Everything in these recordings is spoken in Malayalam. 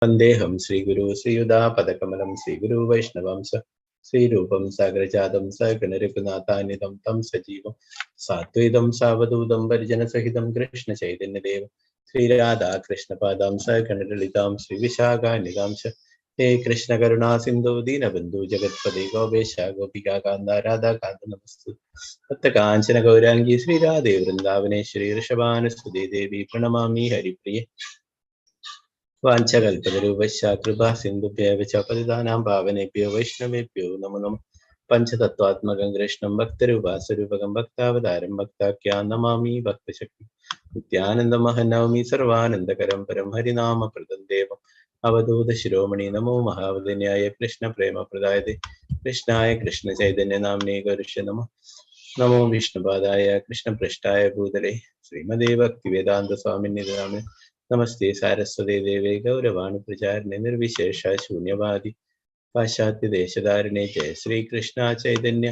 वंदेहम श्रीगुरु श्रीयुतापदकमलं श्रीगुरु वैष्णवंश श्रीरूपं साग्रजातं सगणरघुनाथान्वितं तं सजीवं सात्वैतं सावधूतं परिजनसहितं कृष्णचैतन्यदेव श्रीराधा कृष्णपादां सगणललितां श्रीविशाखान्वितां च हे कृष्ण करुणा सिंधु दीनबंधु जगत्पते गोपेश गोपिका कांता राधा कांत नमस्तु तप्त कांचन गौरांगी श्रीराधे वृंदावनेश्वरी ऋषभानुसुते देवी प्रणमामि हरिप्रिये वाञ्छकल्पतरुभ्यश्च कृपा सिन्धुभ्यः च पतितानां पावनेभ्यो वैष्णवेभ्यो नमो नमः पञ्चतत्त्वात्मकं कृष्णं भक्तरूपास्वरूपकं भक्तावतारं भक्ताख्यां नमामि भक्तशक्ति नित्यानन्दमहं सर्वानन्दकरं परं हरिनामप्रदं देवम् अवधूत शिरोमणि नमो महावदन्याय कृष्णप्रेमप्रदायते कृष्णाय कृष्णचैतन्यनाम्ने गौरस्य नमः नमो विष्णुपादाय कृष्णपृष्ठाय भूतले श्रीमते भक्तिवेदान्तस्वामिन्ये नामे नमस्ते सारस्वते देवे गौरवाणी प्रचारिणे निर्विशेष शून्यवादी पाश्चात्य देशधारिणे जय श्री कृष्ण चैतन्य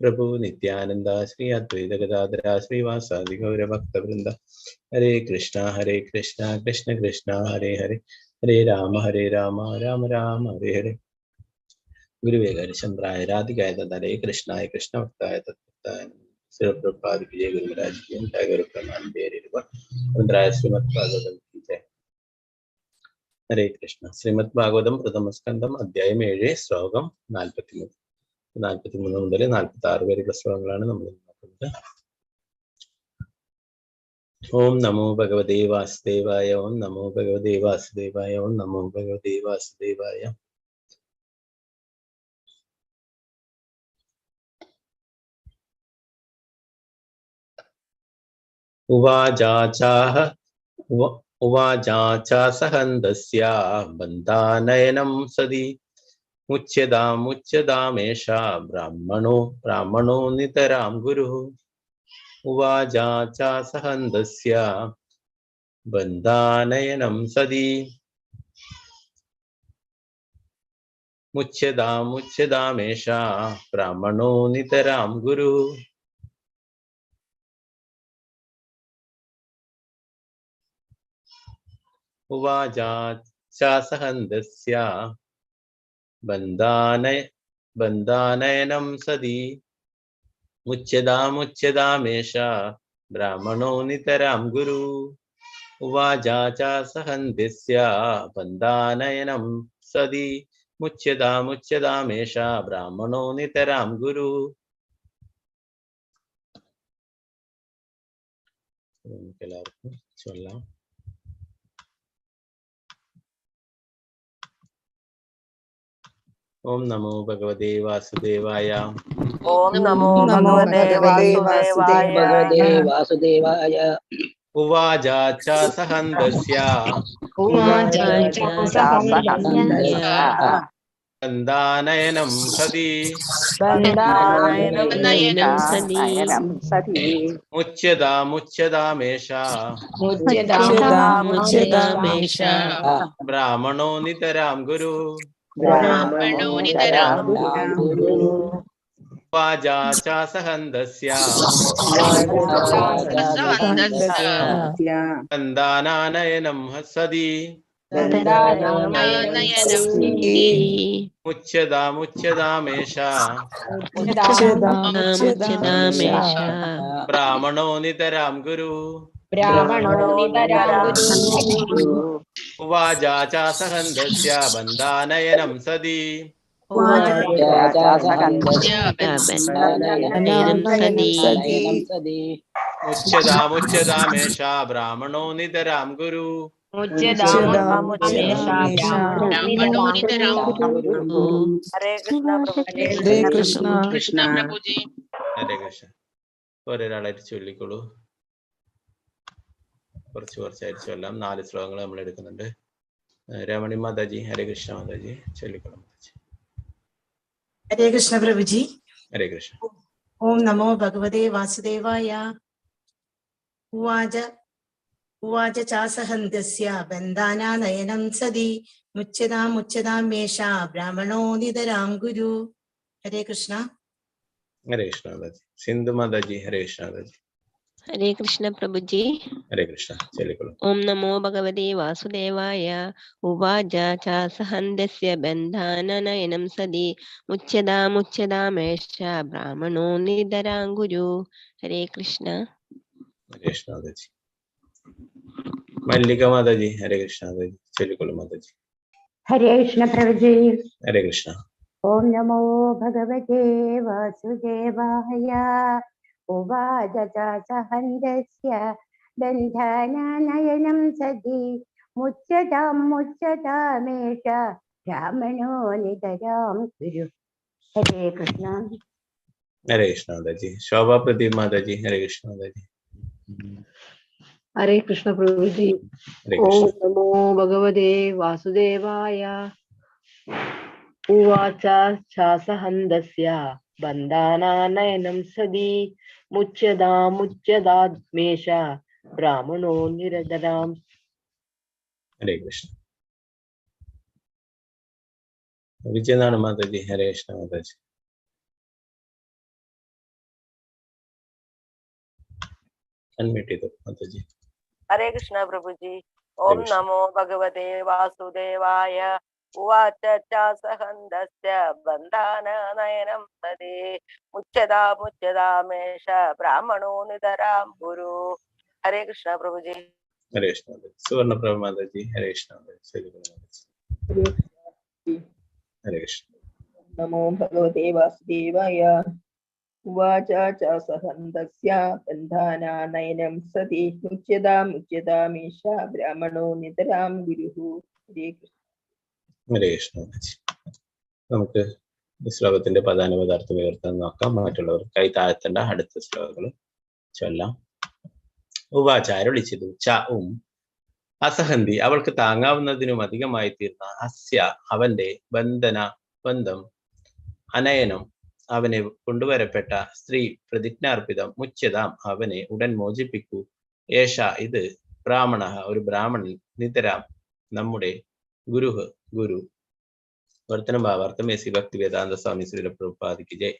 प्रभु नित्यानंद श्री अद्वैत गदाधर श्रीवासादि गौर भक्तवृंद हरे कृष्णा कृष्ण कृष्ण हरे हरे हरे राम राम राम हरे हरे गुरुवे हरिश्चंद्राय राधिकाय तदरे कृष्णाय कृष्ण भक्ताय तत्भक्ताय शिवप्रभुपाद की जय गुरु महाराज की जय गुरु प्रणाम बेरिवर श्रीमद्भागवतम की जय हरे कृष्ण श्रीमद्भागवतम प्रथम स्कंदम अध्याയം 7 ശ്ലോകം 43 മുതൽ 46 വരെയുള്ള ശ്ലോകങ്ങളാണ് നമ്മൾ നോക്കുന്നത്. ഓം നമോ ഭഗവതേ വാസുദേവായ ഓം നമോ ഭഗവതേ വാസുദേവായ ഓം നമോ ഭഗവതേ വാസുദേവായ. उवाचा सहन्दस्य बन्धानयनं सदी मुच्यतामेषा ब्राह्मणो नितरां गुरुः. उवाचा सहन्दस्य बन्धानयनं सदी मुच्यतामेषा ब्राह्मणो नितरां गुरुः. उवाचा सहन्दस्य बन्धानयनं सदी मुच्यतामेषा ब्राह्मणो नितरां गुरुः. उवाचा सहन्दस्य बन्धानयनं सदी मुच्यतामेषा ब्राह्मणो नितरां गुरुः. ओम नमो भगवते वासुदेवाय. ओम नमो भगवते वासुदेवाय. उवाचा सहन्दस्य बन्धानयनं सदी मुच्यतामेषा ब्राह्मणो नितरां गुरुः. उवाचा सहन्दस्य बन्धानयनं सदी मुच्यतामेषा ब्राह्मणो नितरां गुरुः. उवाचा सहन्दस्य बन्धानयनं सदी मुच्यतामेषा ब्राह्मणो नितरां गुरुः. हरे कृष्ण प्रभुजी. हरे कृष्ण. ഒരാളായിട്ട് ചൊല്ലിക്കോളൂ. കുറച്ചായിട്ട് ചൊല്ലാം. 4 ശ്ലോകങ്ങൾ നമ്മൾ എടുക്കുന്നുണ്ട്. രമണി മാതാജി, ഹരേ കൃഷ്ണ മാതാജി, ചൊല്ലിക്കോളൂ മാതാജി. हरे कृष्ण प्रभु जी. हरे कृष्ण. ओम नमो भगवते वासुदेवाय. उवाच चासहन्दस्य बन्धानयनं सदी मुच्यतामेषा ब्राह्मणो नितरां गुरु. हरे कृष्ण. हरे कृष्ण माताजी. सिंधु माताजी, हरे कृष्ण माताजी. ഹരേ കൃഷ്ണ പ്രഭുജി. ഹരേ കൃഷ്ണ. ചൊല്ലിക്കൊള്ളൂ. ഓം നമോ ഭഗവതേ വാസുദേവായ. ഉവാച ചാസഹന്തസ്യ ബന്ധാനനയനം സതി മുച്യതാമേഷ ബ്രാഹ്മണോ നിതരാംഗുരു. ഹരേ കൃഷ്ണ. ഹരേ കൃഷ്ണ മാതാജി. മല്ലിക മാതാജി. ഹരേ കൃഷ്ണ മാതാജി. ചൊല്ലിക്കൊള്ളൂ മാതാജി. ഹരേ കൃഷ്ണ പ്രഭുജി. ഹരേ കൃഷ്ണ. ഓം നമോ ഭഗവതേ വാസുദേവായ. ഉവാച ചാസഹന്തസ്യ ബന്ധാനനയനം സതി മുച്യതാമേഷ ബ്രാഹ്മണോ നിതരാം ഗുരു. ഹരേ കൃഷ്ണ. ഹരേ കൃഷ്ണ മാതാജി. ശോഭാ പ്രദീപ് മാതാജി. ഹരേ കൃഷ്ണ മാതാജി. ഹരേ കൃഷ്ണ പ്രഭുജി. ഹരേ ഓം കൃഷ്ണ. നമോ ഭഗവതേ വാസുദേവായ. ഉവാച ചാസഹന്തസ്യ ബന്ധാനനയനം സതി മുച്യതാമേഷ ബ്രാഹ്മണോ നിരതരാം. ഹരേ കൃഷ്ണ. വിജയനാണ് മാതാജി. ഹരേ കൃഷ്ണ മാതാജി. അൺമ്യൂട്ട് ചെയ്തു മാതാജി. ഹരേ കൃഷ്ണ പ്രഭുജി. ഓം നമോ ഭഗവതേ വാസുദേവായ. ഉവാച ചാസഹന്തസ്യ ബന്ധാനനയനം സതി മുച്യതാമേഷ ബ്രാഹ്മണോ നിതരാം ഗുരു. ഹരേ കൃഷ്ണ പ്രഭുജി. ഹരേ കൃഷ്ണ മാതാജി. സുവർണപ്രഭ മാതാജി. ഹരേ കൃഷ്ണ മാതാജി. ചൊല്ലിക്കൊള്ളൂ മാതാജി. ഹരേ കൃഷ്ണ. നമോ ഭഗവതേ വാസുദേവായ. ഉവാച ചാസഹന്തസ്യ ബന്ധാനനയനം സതി മുച്യതാമേഷ ബ്രാഹ്മണോ നിതരാം ഗുരുഃ. ഹരേ കൃഷ്ണ. ഹരേ കൃഷ്ണ മാതാജി. നമുക്ക് ഈ ശ്ലോകത്തിന്റെ പ്രധാന പദാർത്ഥം ഉയർത്താൻ നോക്കാം. മറ്റുള്ളവർ കൈ താഴ്ത്തേണ്ട. അടുത്ത ശ്ലോകങ്ങൾ ചൊല്ലാം. ഉവാച അരുളിച്ചതു. ച അസഹന്തി അവൾക്ക് താങ്ങാവുന്നതിനും അധികമായി തീർന്ന അസ്യ അവന്റെ ബന്ധം അനയനം അവനെ കൊണ്ടുവരപ്പെട്ട സ്ത്രീ പ്രതിജ്ഞാർപ്പിതം മുച്യതാം അവനെ ഉടൻ മോചിപ്പിക്കൂ. ഏഷ ഇത് ബ്രാഹ്മണ ഒരു ബ്രാഹ്മണൻ നിതരാം നമ്മുടെ ഗുരു വർത്തനം ഭാവാർത്ഥമേസി ഭക്തി വേദാന്ത സ്വാമി ശ്രീല പ്രഭുപാദിക്ക് ജയ്.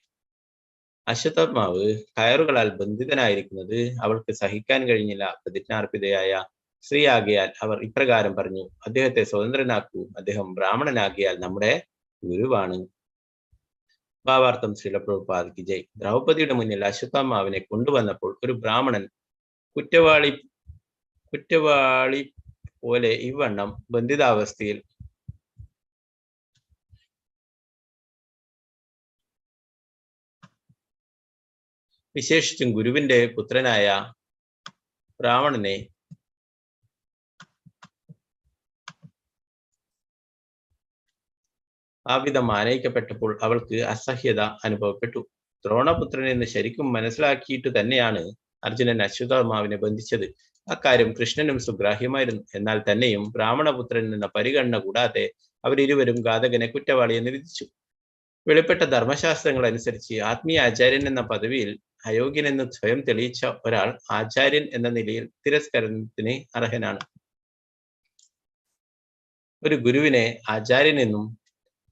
അശ്വത്ഥമാവ് കയറുകളാൽ ബന്ധിതനായിരിക്കുന്നത് അവൾക്ക് സഹിക്കാൻ കഴിഞ്ഞില്ല. പ്രതിജ്ഞാർപ്പിതയായ സ്ത്രീ ആകിയാൽ അവർ ഇപ്രകാരം പറഞ്ഞു. അദ്ദേഹത്തെ സ്വതന്ത്രനാക്കൂ. അദ്ദേഹം ബ്രാഹ്മണനാകിയാൽ നമ്മുടെ ഗുരുവാണ്. ഭാവാർത്ഥം ശ്രീല പ്രഭുപാദിക്ക് ജയ്. ദ്രൗപദിയുടെ മുന്നിൽ അശ്വത്ഥമാവിനെ കൊണ്ടുവന്നപ്പോൾ ഒരു ബ്രാഹ്മണൻ കുറ്റവാളി പോലെ ഇവണ്ണം ബന്ധിതാവസ്ഥയിൽ വിശേഷിച്ചും ഗുരുവിന്റെ പുത്രനായ ബ്രാഹ്മണനെ ആ വിധം ആനയിക്കപ്പെട്ടപ്പോൾ അവൾക്ക് അസഹ്യത അനുഭവപ്പെട്ടു. ദ്രോണപുത്രൻ എന്ന് ശരിക്കും മനസ്സിലാക്കിയിട്ട് തന്നെയാണ് അർജുനൻ അശ്വത്ഥമാവിനെ ബന്ധിച്ചത്. അക്കാര്യം കൃഷ്ണനും സുഗ്രാഹ്യമായിരുന്നു. എന്നാൽ തന്നെയും ബ്രാഹ്മണപുത്രൻ എന്ന പരിഗണന കൂടാതെ അവരിരുവരും ഘാതകനെ കുറ്റവാളി എന്ന് വിധിച്ചു. വെളിപ്പെട്ട ധർമ്മശാസ്ത്രങ്ങൾ അനുസരിച്ച് ആത്മീയ ആചാര്യൻ എന്ന പദവിയിൽ അയോഗ്യനെന്ന് സ്വയം തെളിയിച്ച ഒരാൾ ആചാര്യൻ എന്ന നിലയിൽ തിരസ്കരണത്തിന് അർഹനാണ്. ഒരു ഗുരുവിനെ ആചാര്യനെന്നും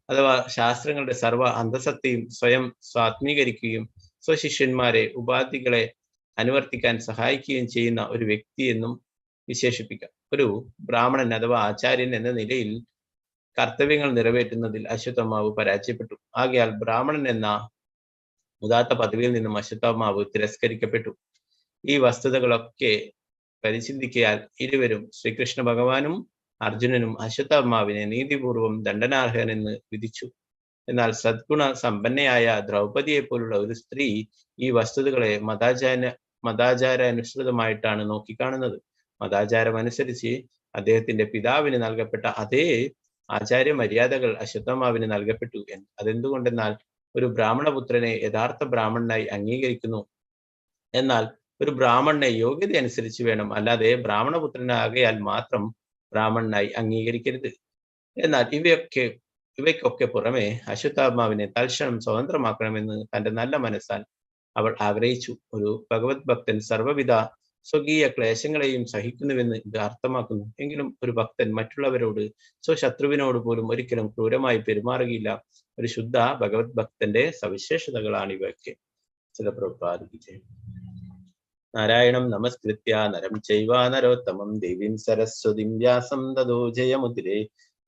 അഥവാ ശാസ്ത്രങ്ങളുടെ സർവ്വ അന്തസത്തയും സ്വയം സ്വാത്മീകരിക്കുകയും സ്വശിഷ്യന്മാരെ ഉപാധികളെ അനുവർത്തിക്കാൻ സഹായിക്കുകയും ചെയ്യുന്ന ഒരു വ്യക്തി എന്നും വിശേഷിപ്പിക്കാം. ഒരു ബ്രാഹ്മണൻ അഥവാ ആചാര്യൻ എന്ന നിലയിൽ കർത്തവ്യങ്ങൾ നിറവേറ്റുന്നതിൽ അശ്വത്ഥമാവ് പരാജയപ്പെട്ടു. ആകയാൽ ബ്രാഹ്മണൻ എന്ന ഉദാത്ത പദവിയിൽ നിന്നും അശ്വത്ഥമാവ് തിരസ്കരിക്കപ്പെട്ടു. ഈ വസ്തുതകളൊക്കെ പരിചിന്തിക്കയാൽ ഇരുവരും ശ്രീകൃഷ്ണ ഭഗവാനും അർജുനനും അശ്വത്ഥമാവിനെ നീതിപൂർവം ദണ്ഡനാർഹനെന്ന് വിധിച്ചു. എന്നാൽ സദ്ഗുണ സമ്പന്നയായ ദ്രൗപദിയെ പോലുള്ള ഒരു സ്ത്രീ ഈ വസ്തുതകളെ മതാചാരാനുസൃതമായിട്ടാണ് നോക്കിക്കാണുന്നത്. മതാചാരം അനുസരിച്ച് അദ്ദേഹത്തിന്റെ പിതാവിന് നൽകപ്പെട്ട അതേ ആചാര്യ മര്യാദകൾ അശ്വത്ഥമാവിന് നൽകപ്പെട്ടു. അതെന്തുകൊണ്ടെന്നാൽ ഒരു ബ്രാഹ്മണപുത്രനെ യഥാർത്ഥ ബ്രാഹ്മണനായി അംഗീകരിക്കുന്നു. എന്നാൽ ഒരു ബ്രാഹ്മണനെ യോഗ്യത അനുസരിച്ച് വേണം, അല്ലാതെ ബ്രാഹ്മണപുത്രനാകയാൽ മാത്രം ബ്രാഹ്മണനായി അംഗീകരിക്കരുത്. എന്നാൽ ഇവയ്ക്കൊക്കെ പുറമെ അശ്വത്ഥമാവിനെ തൽക്ഷണം സ്വതന്ത്രമാക്കണമെന്ന് തന്റെ നല്ല മനസ്സാൽ അവൾ ആഗ്രഹിച്ചു. ഒരു ഭഗവത് ഭക്തൻ സർവ്വവിധ സ്വകീയ ക്ലേശങ്ങളെയും സഹിക്കുന്നുവെന്ന് ഇത് അർത്ഥമാക്കുന്നു. എങ്കിലും ഒരു ഭക്തൻ മറ്റുള്ളവരോട് സ്വശത്രുവിനോട് പോലും ഒരിക്കലും ക്രൂരമായി പെരുമാറുകയില്ല. ഒരു ശുദ്ധ ഭഗവത് ഭക്തന്റെ സവിശേഷതകളാണ് ഇവയൊക്കെ. ചില പ്രഭാതിക്ക് നാരായണം നമസ്കൃത്യ നരം ചൈവ നരോത്തമം ദേവീം സരസ്വതിം വ്യാസം തതോ ജയമുദിരേ.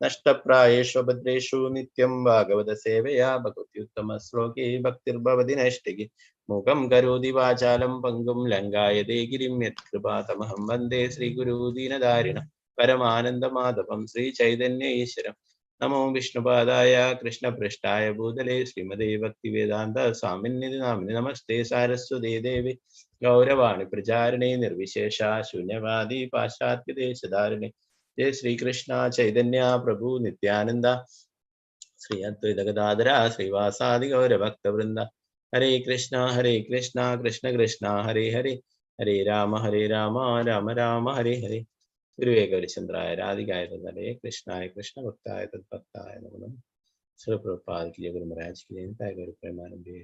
നഷ്ടപ്രായേഷു ഭദ്രേഷു നിത്യം ഭാഗവത സേവയാ ഭഗവത്യുത്തമ ശ്ലോകേ ഭക്തിർഭവതി നൈഷ്ഠികി. മുഖം കരോതി വാചാലം പങ്കും ലങ്കായതേ ഗിരിം യത്കൃപാതമഹം വന്ദേ ശ്രീഗുരു ദീനധാരിണം പരമാനന്ദമാധവം ശ്രീ ചൈതന്യ ഈശ്വരം. നമോ വിഷ്ണുപാദായ കൃഷ്ണപൃഷ്ഠായ ഭൂതലേ ശ്രീമതേ ഭക്തിവേദാന്ത സ്വാമിനിധി നാമിനി. നമസ്തേ സാരസ്വതേ ദേവി ഗൗരവാണി പ്രചാരിണേ നിർവിശേഷ ശൂന്യവാദി പാശ്ചാത്യദേശധാരിണി. ജയ ശ്രീകൃഷ്ണ ചൈതന്യ പ്രഭു നിത്യാനന്ദ ശ്രീ അദ്വൈത ഗദാധര ശ്രീവാസാദി ഗൗരഭക്തവൃന്ദ. ഹരേ കൃഷ്ണ കൃഷ്ണ കൃഷ്ണ ഹരേ ഹരേ, ഹരേ രാമ രാമ രാമ ഹരേ ഹരേ. ഗുരുവേ ഗൗരിചന്ദ്രായ രാധികായ തദേ കൃഷ്ണായ കൃഷ്ണ ഭക്തായ തദ്ഭക്തായ നമഃ. ശ്രീ പ്രഭുപാദ് കി ജയ, ഗുരു മഹാരാജ് കി ജയ, ഗുരു പ്രേമാനന്ദേ.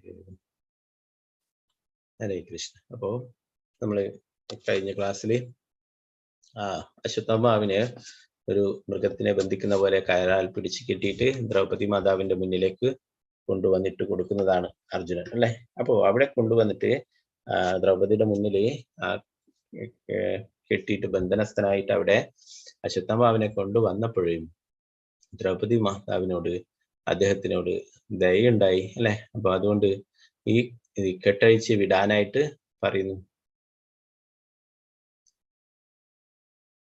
ഹരേ കൃഷ്ണ. അപ്പോ നമ്മള് കഴിഞ്ഞ ക്ലാസ്സിൽ അശ്വത്ഥമാവിനെ ഒരു മൃഗത്തിനെ ബന്ധിക്കുന്ന പോലെ കയറാൽ പിടിച്ചു കെട്ടിയിട്ട് ദ്രൗപദി മാതാവിന്റെ മുന്നിലേക്ക് കൊണ്ടുവന്നിട്ട് കൊടുക്കുന്നതാണ് അർജുനൻ, അല്ലെ? അപ്പോ അവിടെ കൊണ്ടുവന്നിട്ട് ദ്രൗപദിയുടെ മുന്നില് കെട്ടിയിട്ട് ബന്ധനസ്ഥനായിട്ട് അവിടെ അശ്വത്ഥമാവിനെ കൊണ്ടുവന്നപ്പോഴും ദ്രൗപദി മാതാവിനോട് അദ്ദേഹത്തിനോട് ദയുണ്ടായി, അല്ലെ? അപ്പൊ അതുകൊണ്ട് ഈ കെട്ടഴിച്ച് വിടാനായിട്ട് പറയുന്നു.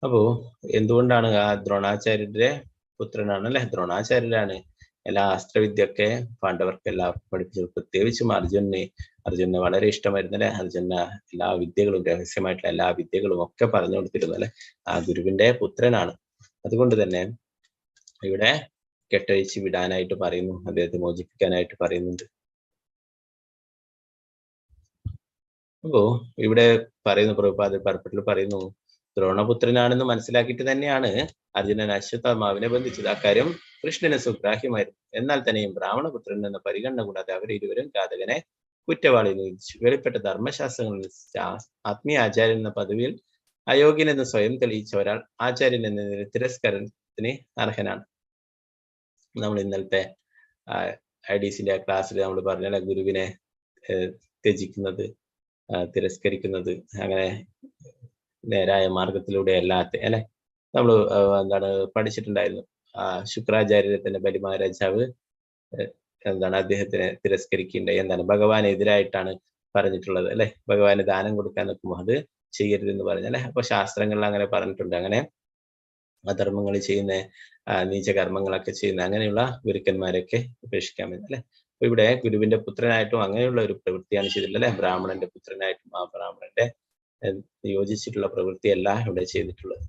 അപ്പോ എന്തുകൊണ്ടാണ് ആ ദ്രോണാചാര്യരുടെ പുത്രനാണ്, അല്ലെ? ദ്രോണാചാര്യരാണ് എല്ലാ അസ്ത്രവിദ്യൊക്കെ പാണ്ഡവർക്ക് എല്ലാവർക്കും പഠിപ്പിച്ചത്. പ്രത്യേകിച്ചും അർജുനന് വളരെ ഇഷ്ടമായിരുന്നു, അല്ലെ? അർജുന എല്ലാ വിദ്യകളും, രഹസ്യമായിട്ടുള്ള എല്ലാ വിദ്യകളും ഒക്കെ പറഞ്ഞു കൊടുത്തിരുന്നു, അല്ലെ? ആ ഗുരുവിന്റെ പുത്രനാണ്. അതുകൊണ്ട് തന്നെ ഇവിടെ കെട്ടഴിച്ച് വിടാനായിട്ട് പറയുന്നു, അദ്ദേഹത്തെ മോചിപ്പിക്കാനായിട്ട് പറയുന്നുണ്ട്. അപ്പോ ഇവിടെ പറയുന്നു, പ്രഭുപാദ പരപ്പറ്റിൽ പറയുന്നു, ദ്രോണപുത്രനാണെന്ന് മനസ്സിലാക്കിയിട്ട് തന്നെയാണ് അർജുനൻ അശ്വത്ഥമാവിനെ ബന്ധിച്ചത്. അക്കാര്യം കൃഷ്ണന് സുഗ്രാഹ്യമായിരുന്നു. എന്നാൽ തന്നെയും ബ്രാഹ്മണപുത്രൻ എന്ന പരിഗണന കൂടാതെ അവരിരുവരും ഘാതകനെ കുറ്റവാളി എന്ന് വിധിച്ചു. വെളിപ്പെട്ട ധർമ്മശാസ്ത്രങ്ങളിൽ ആത്മീയ ആചാര്യൻ എന്ന പദവിയിൽ അയോഗ്യനെന്ന് സ്വയം തെളിയിച്ച ഒരാൾ ആചാര്യൻ എന്നതിന് തിരസ്കരണത്തിന് അർഹനാണ്. നമ്മൾ ഇന്നലത്തെ IDCന്റെ ക്ലാസ്സിൽ നമ്മൾ പറഞ്ഞ ഗുരുവിനെ ത്യജിക്കുന്നത്, തിരസ്കരിക്കുന്നത്, അങ്ങനെ നേരായ മാർഗത്തിലൂടെ അല്ലാത്ത, അല്ലെ? നമ്മൾ പഠിച്ചിട്ടുണ്ടായിരുന്നു. ശുക്രാചാര്യരെ തന്നെ ബലി മഹാരാജാവ് അദ്ദേഹത്തിനെ തിരസ്കരിക്കേണ്ടത് ഭഗവാനെതിരായിട്ടാണ് പറഞ്ഞിട്ടുള്ളത്, അല്ലെ? ഭഗവാന് ദാനം കൊടുക്കാൻ നിൽക്കുമ്പോൾ അത് ചെയ്യരുതെന്ന് പറഞ്ഞു, അല്ലെ? അപ്പൊ ശാസ്ത്രങ്ങളിൽ അങ്ങനെ പറഞ്ഞിട്ടുണ്ട്. അങ്ങനെ അധർമ്മങ്ങൾ ചെയ്യുന്ന, നീചകർമ്മങ്ങളൊക്കെ ചെയ്യുന്ന അങ്ങനെയുള്ള ഗുരുക്കന്മാരൊക്കെ ഉപേക്ഷിക്കാമെന്ന്, അല്ലെ? അപ്പൊ ഇവിടെ ഗുരുവിന്റെ പുത്രനായിട്ടും അങ്ങനെയുള്ള ഒരു പ്രവൃത്തിയാണ് ചെയ്തിട്ടുള്ളത്, അല്ലെ? ബ്രാഹ്മണന്റെ പുത്രനായിട്ടും ആ ബ്രാഹ്മണന്റെ യോജിച്ചിട്ടുള്ള പ്രവൃത്തിയല്ല ഇവിടെ ചെയ്തിട്ടുള്ളത്.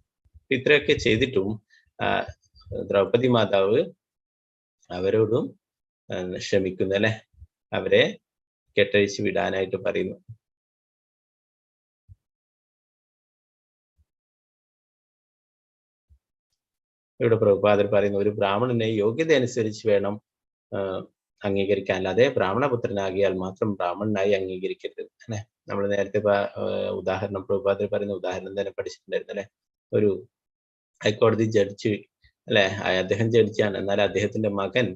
ഇത്രയൊക്കെ ചെയ്തിട്ടും ദ്രൗപദി മാതാവ് അവരോടും ക്ഷമിക്കുന്നു, അല്ലെ? അവരെ കെട്ടഴിച്ച് വിടാനായിട്ട് പറയുന്നു. ഇവിടെ പ്രഭുപാദർ പറയുന്നു, ഒരു ബ്രാഹ്മണനെ യോഗ്യത അനുസരിച്ച് വേണം അംഗീകരിക്കാൻ, അല്ലാതെ ബ്രാഹ്മണപുത്രനാകിയാൽ മാത്രം ബ്രാഹ്മണനായി അംഗീകരിക്കരുത്, അല്ലെ? നമ്മൾ നേരത്തെ ഉദാഹരണം പ്രഭുപാദർ പറയുന്ന ഉദാഹരണം തന്നെ പഠിച്ചിട്ടുണ്ടായിരുന്നു, അല്ലെ? ഒരു ഹൈക്കോടതി ജഡ്ജി, അല്ലെ? അദ്ദേഹം ജഡ്ജിയാണ്, എന്നാൽ അദ്ദേഹത്തിന്റെ മകൻ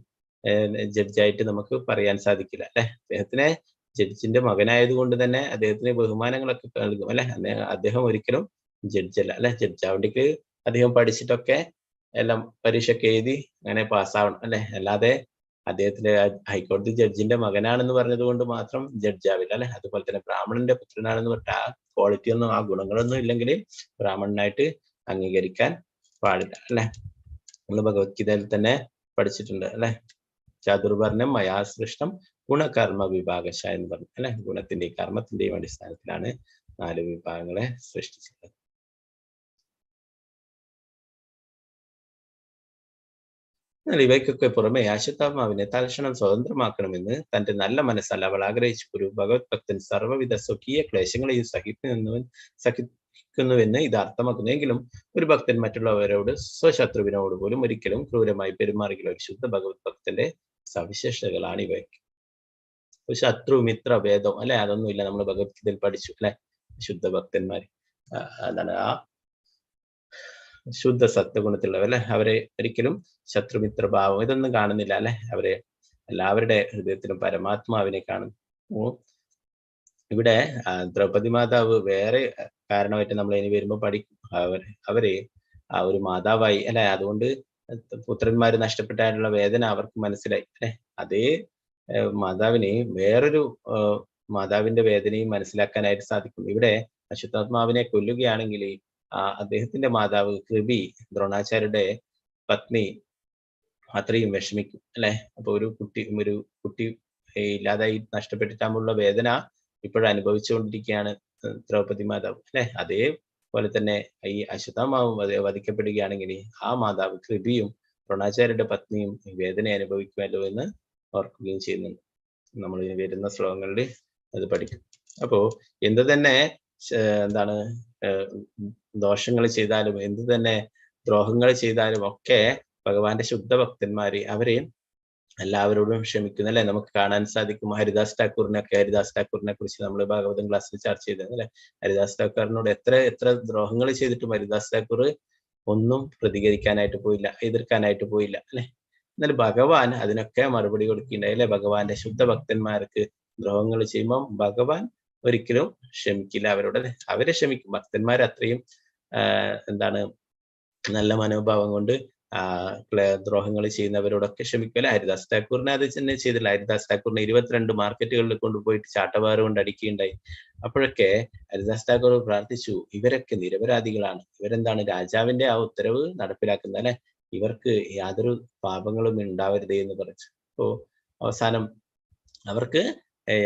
ജഡ്ജായിട്ട് നമുക്ക് പറയാൻ സാധിക്കില്ല, അല്ലെ? അദ്ദേഹത്തിനെ ജഡ്ജിന്റെ മകനായതുകൊണ്ട് തന്നെ അദ്ദേഹത്തിന് ബഹുമാനങ്ങളൊക്കെ നൽകും, അല്ലെ? അദ്ദേഹം ഒരിക്കലും ജഡ്ജല്ല, അല്ലെ? ജഡ്ജാവേണ്ടിക്ക് അദ്ദേഹം പഠിച്ചിട്ടൊക്കെ എല്ലാം പരീക്ഷയൊക്കെ എഴുതി അങ്ങനെ പാസ്സാവണം, അല്ലെ? അല്ലാതെ അദ്ദേഹത്തിന്റെ ഹൈക്കോടതി ജഡ്ജിന്റെ മകനാണെന്ന് പറഞ്ഞത് കൊണ്ട് മാത്രം ജഡ്ജാവില്ല, അല്ലെ? അതുപോലെ തന്നെ ബ്രാഹ്മണന്റെ പുത്രനാണെന്ന് പറഞ്ഞ ആ ക്വാളിറ്റി ഒന്നും, ആ ഗുണങ്ങളൊന്നും ഇല്ലെങ്കിൽ ബ്രാഹ്മണനായിട്ട് അംഗീകരിക്കാൻ പാടില്ല, അല്ലെ? നമ്മൾ ഭഗവത്ഗീതയിൽ തന്നെ പഠിച്ചിട്ടുണ്ട്, അല്ലെ? ചാതുർവർണ്ണം മയാ സൃഷ്ടം ഗുണകർമ്മ വിഭാഗശ എന്ന് പറഞ്ഞു, അല്ലെ? ഗുണത്തിന്റെയും കർമ്മത്തിന്റെയും അടിസ്ഥാനത്തിലാണ് 4 വിഭാഗങ്ങളെ സൃഷ്ടിച്ചത്. എന്നാൽ ഇവയ്ക്കൊക്കെ പുറമെ അശ്വത്ഥമാവിനെ തൽക്ഷണം സ്വതന്ത്രമാക്കണമെന്ന് തന്റെ നല്ല മനസ്സല്ല അവൾ ആഗ്രഹിച്ചു. ഒരു ഭഗവത് ഭക്തൻ സർവ്വവിധ സ്വകീയ ക്ലേശങ്ങളെയും സഹിക്കുന്നുവെന്ന് ഇത് അർത്ഥമാക്കുന്നെങ്കിലും ഒരു ഭക്തൻ മറ്റുള്ളവരോട് സ്വശത്രുവിനോട് പോലും ഒരിക്കലും ക്രൂരമായി പെരുമാറുകയില്ല. ഒരു ശുദ്ധ ഭഗവത് ഭക്തന്റെ സവിശേഷതകളാണ് ഇവയ്ക്ക്. ശത്രു മിത്ര ഭേദം, അല്ലെ? അതൊന്നുമില്ല. നമ്മൾ ഭഗവത്ഗീതയിൽ പഠിച്ചു, അല്ലെ? ശുദ്ധ ഭക്തന്മാര് ആ ശുദ്ധ സത്വഗുണത്തിലുള്ളവർ, അല്ലെ? അവരെ ഒരിക്കലും ശത്രുമിത്ര ഭാവം ഇതൊന്നും കാണുന്നില്ല, അല്ലെ? അവരെ എല്ലാവരുടെ ഹൃദയത്തിലും പരമാത്മാവിനെ കാണുന്നു. ഇവിടെ ദ്രൗപദി മാതാവ് വേറെ കാരണമായിട്ട് നമ്മൾ ഇനി വരുമ്പോൾ പഠിക്കും. അവര് ആ ഒരു മാതാവായി അല്ലെ, അതുകൊണ്ട് പുത്രന്മാര് നഷ്ടപ്പെട്ടാലുള്ള വേദന അവർക്ക് മനസ്സിലായി അല്ലെ. അതേ മാതാവിന് വേറൊരു മാതാവിന്റെ വേദനയും മനസ്സിലാക്കാനായിട്ട് സാധിക്കും. ഇവിടെ അശ്വത്ഥാത്മാവിനെ കൊല്ലുകയാണെങ്കിൽ അദ്ദേഹത്തിന്റെ മാതാവ് കൃപി, ദ്രോണാചാര്യരുടെ പത്നി, അത്രയും വിഷമിക്കും അല്ലെ. അപ്പൊ ഒരു കുട്ടി ഇല്ലാതായി നഷ്ടപ്പെട്ടിട്ടാകുമ്പോഴുള്ള വേദന ഇപ്പോഴും അനുഭവിച്ചുകൊണ്ടിരിക്കുകയാണ് ദ്രൗപദി മാതാവ് അല്ലെ. അതേപോലെ തന്നെ ഈ അശ്വത്ഥാമാവ് വധിക്കപ്പെടുകയാണെങ്കിൽ ആ മാതാവ് കൃപിയും ദ്രോണാചാര്യരുടെ പത്നിയും വേദന അനുഭവിക്കുമല്ലോ എന്ന് ഓർക്കുകയും ചെയ്യുന്നുണ്ട്. നമ്മൾ വരുന്ന ശ്ലോകങ്ങളിൽ അത് പഠിക്കും. അപ്പോ എന്ത് തന്നെ എന്താണ് ദോഷങ്ങൾ ചെയ്താലും, എന്ത് തന്നെ ദ്രോഹങ്ങൾ ചെയ്താലും ഒക്കെ ഭഗവാന്റെ ശുദ്ധ ഭക്തന്മാര് അവര് എല്ലാവരോടും ക്ഷമിക്കുന്നു അല്ലെ. നമുക്ക് കാണാൻ സാധിക്കും. ഹരിദാസ് ഠാക്കൂറിനെ കുറിച്ച് നമ്മൾ ഭാഗവതം ക്ലാസ്സിൽ ചർച്ച ചെയ്തത് അല്ലെ. ഹരിദാസ് ഠാക്കൂറിനോട് എത്ര ദ്രോഹങ്ങൾ ചെയ്തിട്ടും ഹരിദാസ് ഠാക്കൂർ ഒന്നും പ്രതികരിക്കാനായിട്ട് പോയില്ല, എതിർക്കാനായിട്ട് പോയില്ല അല്ലെ. എന്നാൽ ഭഗവാൻ അതിനൊക്കെ മറുപടി കൊടുക്കുകയുണ്ടായി അല്ലെ. ഭഗവാന്റെ ശുദ്ധ ഭക്തന്മാർക്ക് ദ്രോഹങ്ങൾ ചെയ്യുമ്പോൾ ഭഗവാൻ ഒരിക്കലും ക്ഷമിക്കില്ല അവരോട് അല്ലെ. അവരെ ക്ഷമിക്കും. ഭക്തന്മാർ അത്രയും എന്താണ് നല്ല മനോഭാവം കൊണ്ട് ദ്രോഹങ്ങൾ ചെയ്യുന്നവരോടൊക്കെ ക്ഷമിക്കും അല്ലെ. ഹരിദാസ് ഠാക്കൂറിനെ അത് തന്നെ ചെയ്തില്ല. ഹരിദാസ് ഠാക്കൂറിനെ 22 മാർക്കറ്റുകളിൽ കൊണ്ടുപോയിട്ട് ചാട്ടവാറ് കൊണ്ട് അടിക്കുകയുണ്ടായി. അപ്പോഴൊക്കെ ഹരിദാസ് ഠാക്കൂർ പ്രാർത്ഥിച്ചു, ഇവരൊക്കെ നിരപരാധികളാണ്, ഇവരെന്താണ് രാജാവിന്റെ ആ ഉത്തരവ് നടപ്പിലാക്കുന്നത് അല്ലെ, ഇവർക്ക് യാതൊരു പാപങ്ങളും ഉണ്ടാവരുതേ എന്ന് പറഞ്ഞു. അപ്പോ അവസാനം അവർക്ക്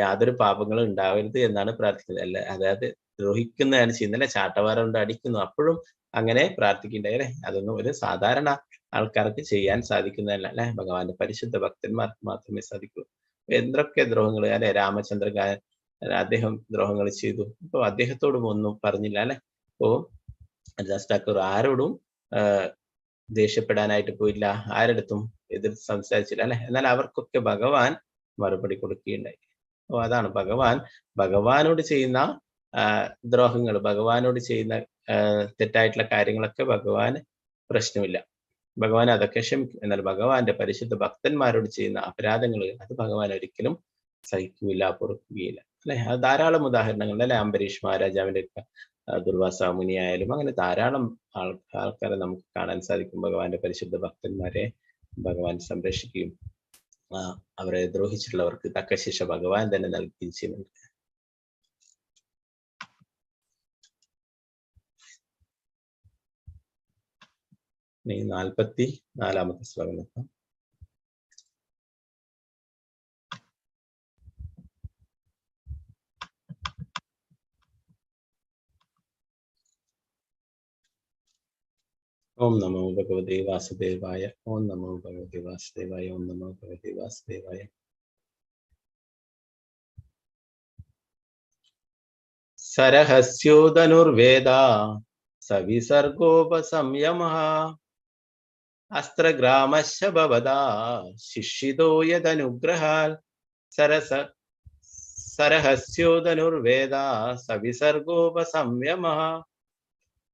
യാതൊരു പാപങ്ങളും ഉണ്ടാവരുത് എന്നാണ് പ്രാർത്ഥിക്കുന്നത് അല്ലെ. അതായത് ദ്രോഹിക്കുന്നതാണ് ചെയ്യുന്നത് അല്ലെ, ചാട്ടവാറ കൊണ്ട് അടിക്കുന്നു, അപ്പോഴും അങ്ങനെ പ്രാർത്ഥിക്കണ്ടായി അല്ലെ. അതൊന്നും ഒരു സാധാരണ ആൾക്കാർക്ക് ചെയ്യാൻ സാധിക്കുന്നതല്ല അല്ലെ, ഭഗവാന്റെ പരിശുദ്ധ ഭക്തന്മാർക്ക് മാത്രമേ സാധിക്കൂ. എന്തൊക്കെ ദ്രോഹങ്ങൾ അല്ലെ, രാമചന്ദ്ര അദ്ദേഹം ദ്രോഹങ്ങൾ ചെയ്തു. അപ്പൊ അദ്ദേഹത്തോടും ഒന്നും പറഞ്ഞില്ല അല്ലെ. അപ്പോ ഹരിദാസ് ഠാക്കൂർ ആരോടും ദേഷ്യപ്പെടാനായിട്ട് പോയില്ല, ആരടുത്തും എതിർത്ത് സംസാരിച്ചില്ല അല്ലെ. എന്നാൽ അവർക്കൊക്കെ ഭഗവാൻ മറുപടി കൊടുക്കുകയുണ്ടായി. അപ്പൊ അതാണ് ഭഗവാനോട് ചെയ്യുന്ന ദ്രോഹങ്ങൾ, ഭഗവാനോട് ചെയ്യുന്ന തെറ്റായിട്ടുള്ള കാര്യങ്ങളൊക്കെ ഭഗവാന് പ്രശ്നമില്ല, ഭഗവാൻ അതൊക്കെ ക്ഷമിക്കും. എന്നാൽ ഭഗവാന്റെ പരിശുദ്ധ ഭക്തന്മാരോട് ചെയ്യുന്ന അപരാധങ്ങൾ അത് ഭഗവാൻ ഒരിക്കലും സഹിക്കുകയില്ല, പൊറുക്കുകയില്ല അല്ലെ. അത് ധാരാളം ഉദാഹരണങ്ങൾ അല്ലെ. അംബരീഷ് മഹാരാജാവിന്റെ ദുർവാസ മുനിയായാലും അങ്ങനെ ധാരാളം ആൾക്കാരെ നമുക്ക് കാണാൻ സാധിക്കും. ഭഗവാന്റെ പരിശുദ്ധ ഭക്തന്മാരെ ഭഗവാൻ സംരക്ഷിക്കുകയും അവരെ ദ്രോഹിച്ചിട്ടുള്ളവർക്ക് തക്ക ശിക്ഷ ഭഗവാൻ തന്നെ നൽകുകയും ചെയ്യുന്നുണ്ട്. ഇനി 44-ാമത്തെ ശ്ലോകം നോക്കാം. ഓം നമോ ഭഗവതേ വാസുദേവായ. ഓം നമോ ഭഗവതേ വാസുദേവായ. ഓം നമോ ഭഗവതേ വാസുദേവായ. സരഹസ്യോധനുർവേദ സവിസർഗോപസംയമഃ അസ്ത്രഗ്രാമശ്ച ഭവതാ ശിക്ഷിതോ യദനുഗ്രഹാൽ. സരഹസ്യോധനുർവേദ സവിസർഗോപസംയമഃ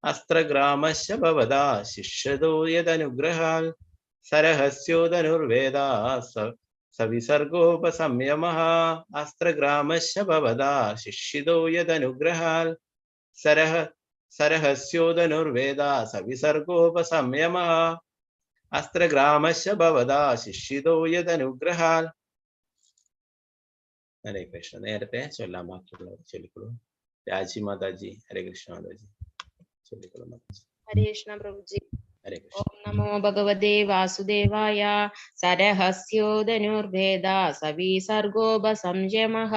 അസ്ത്രഗ്രാമശ്ച ഭവതാ ശിക്ഷിതോ യദനുഗ്രഹാൽ. സരഹസ്യോധനുർവേദ സവിസർഗോപസംയമഃ അസ്ത്രഗ്രാമശ്ച ഭവതാ ശിക്ഷിതോ യദനുഗ്രഹാൽ. സരഹസ്യോധനുർവേദ സവിസർഗോപസംയമഃ അസ്ത്രഗ്രാമശ്ച ഭവതാ ശിക്ഷിതോ യദനുഗ്രഹാൽ. ഹരേ കൃഷ്ണ. നേരത്തെ ചൊല്ലാൻ ബാക്കിയുള്ളവർ ചൊല്ലിക്കൊള്ളൂ. രാജി മാതാജി. ഹരേ കൃഷ്ണ മാതാജി ചൊല്ലിക്കൊള്ളൂ മാതാജി. ഹരേ കൃഷ്ണ പ്രഭുജി. ഹരേ കൃഷ്ണ. ഓം നമോ ഭഗവതേ വാസുദേവായ. സരഹസ്യോധനുർവേദ സവിസർഗോപസംയമഃ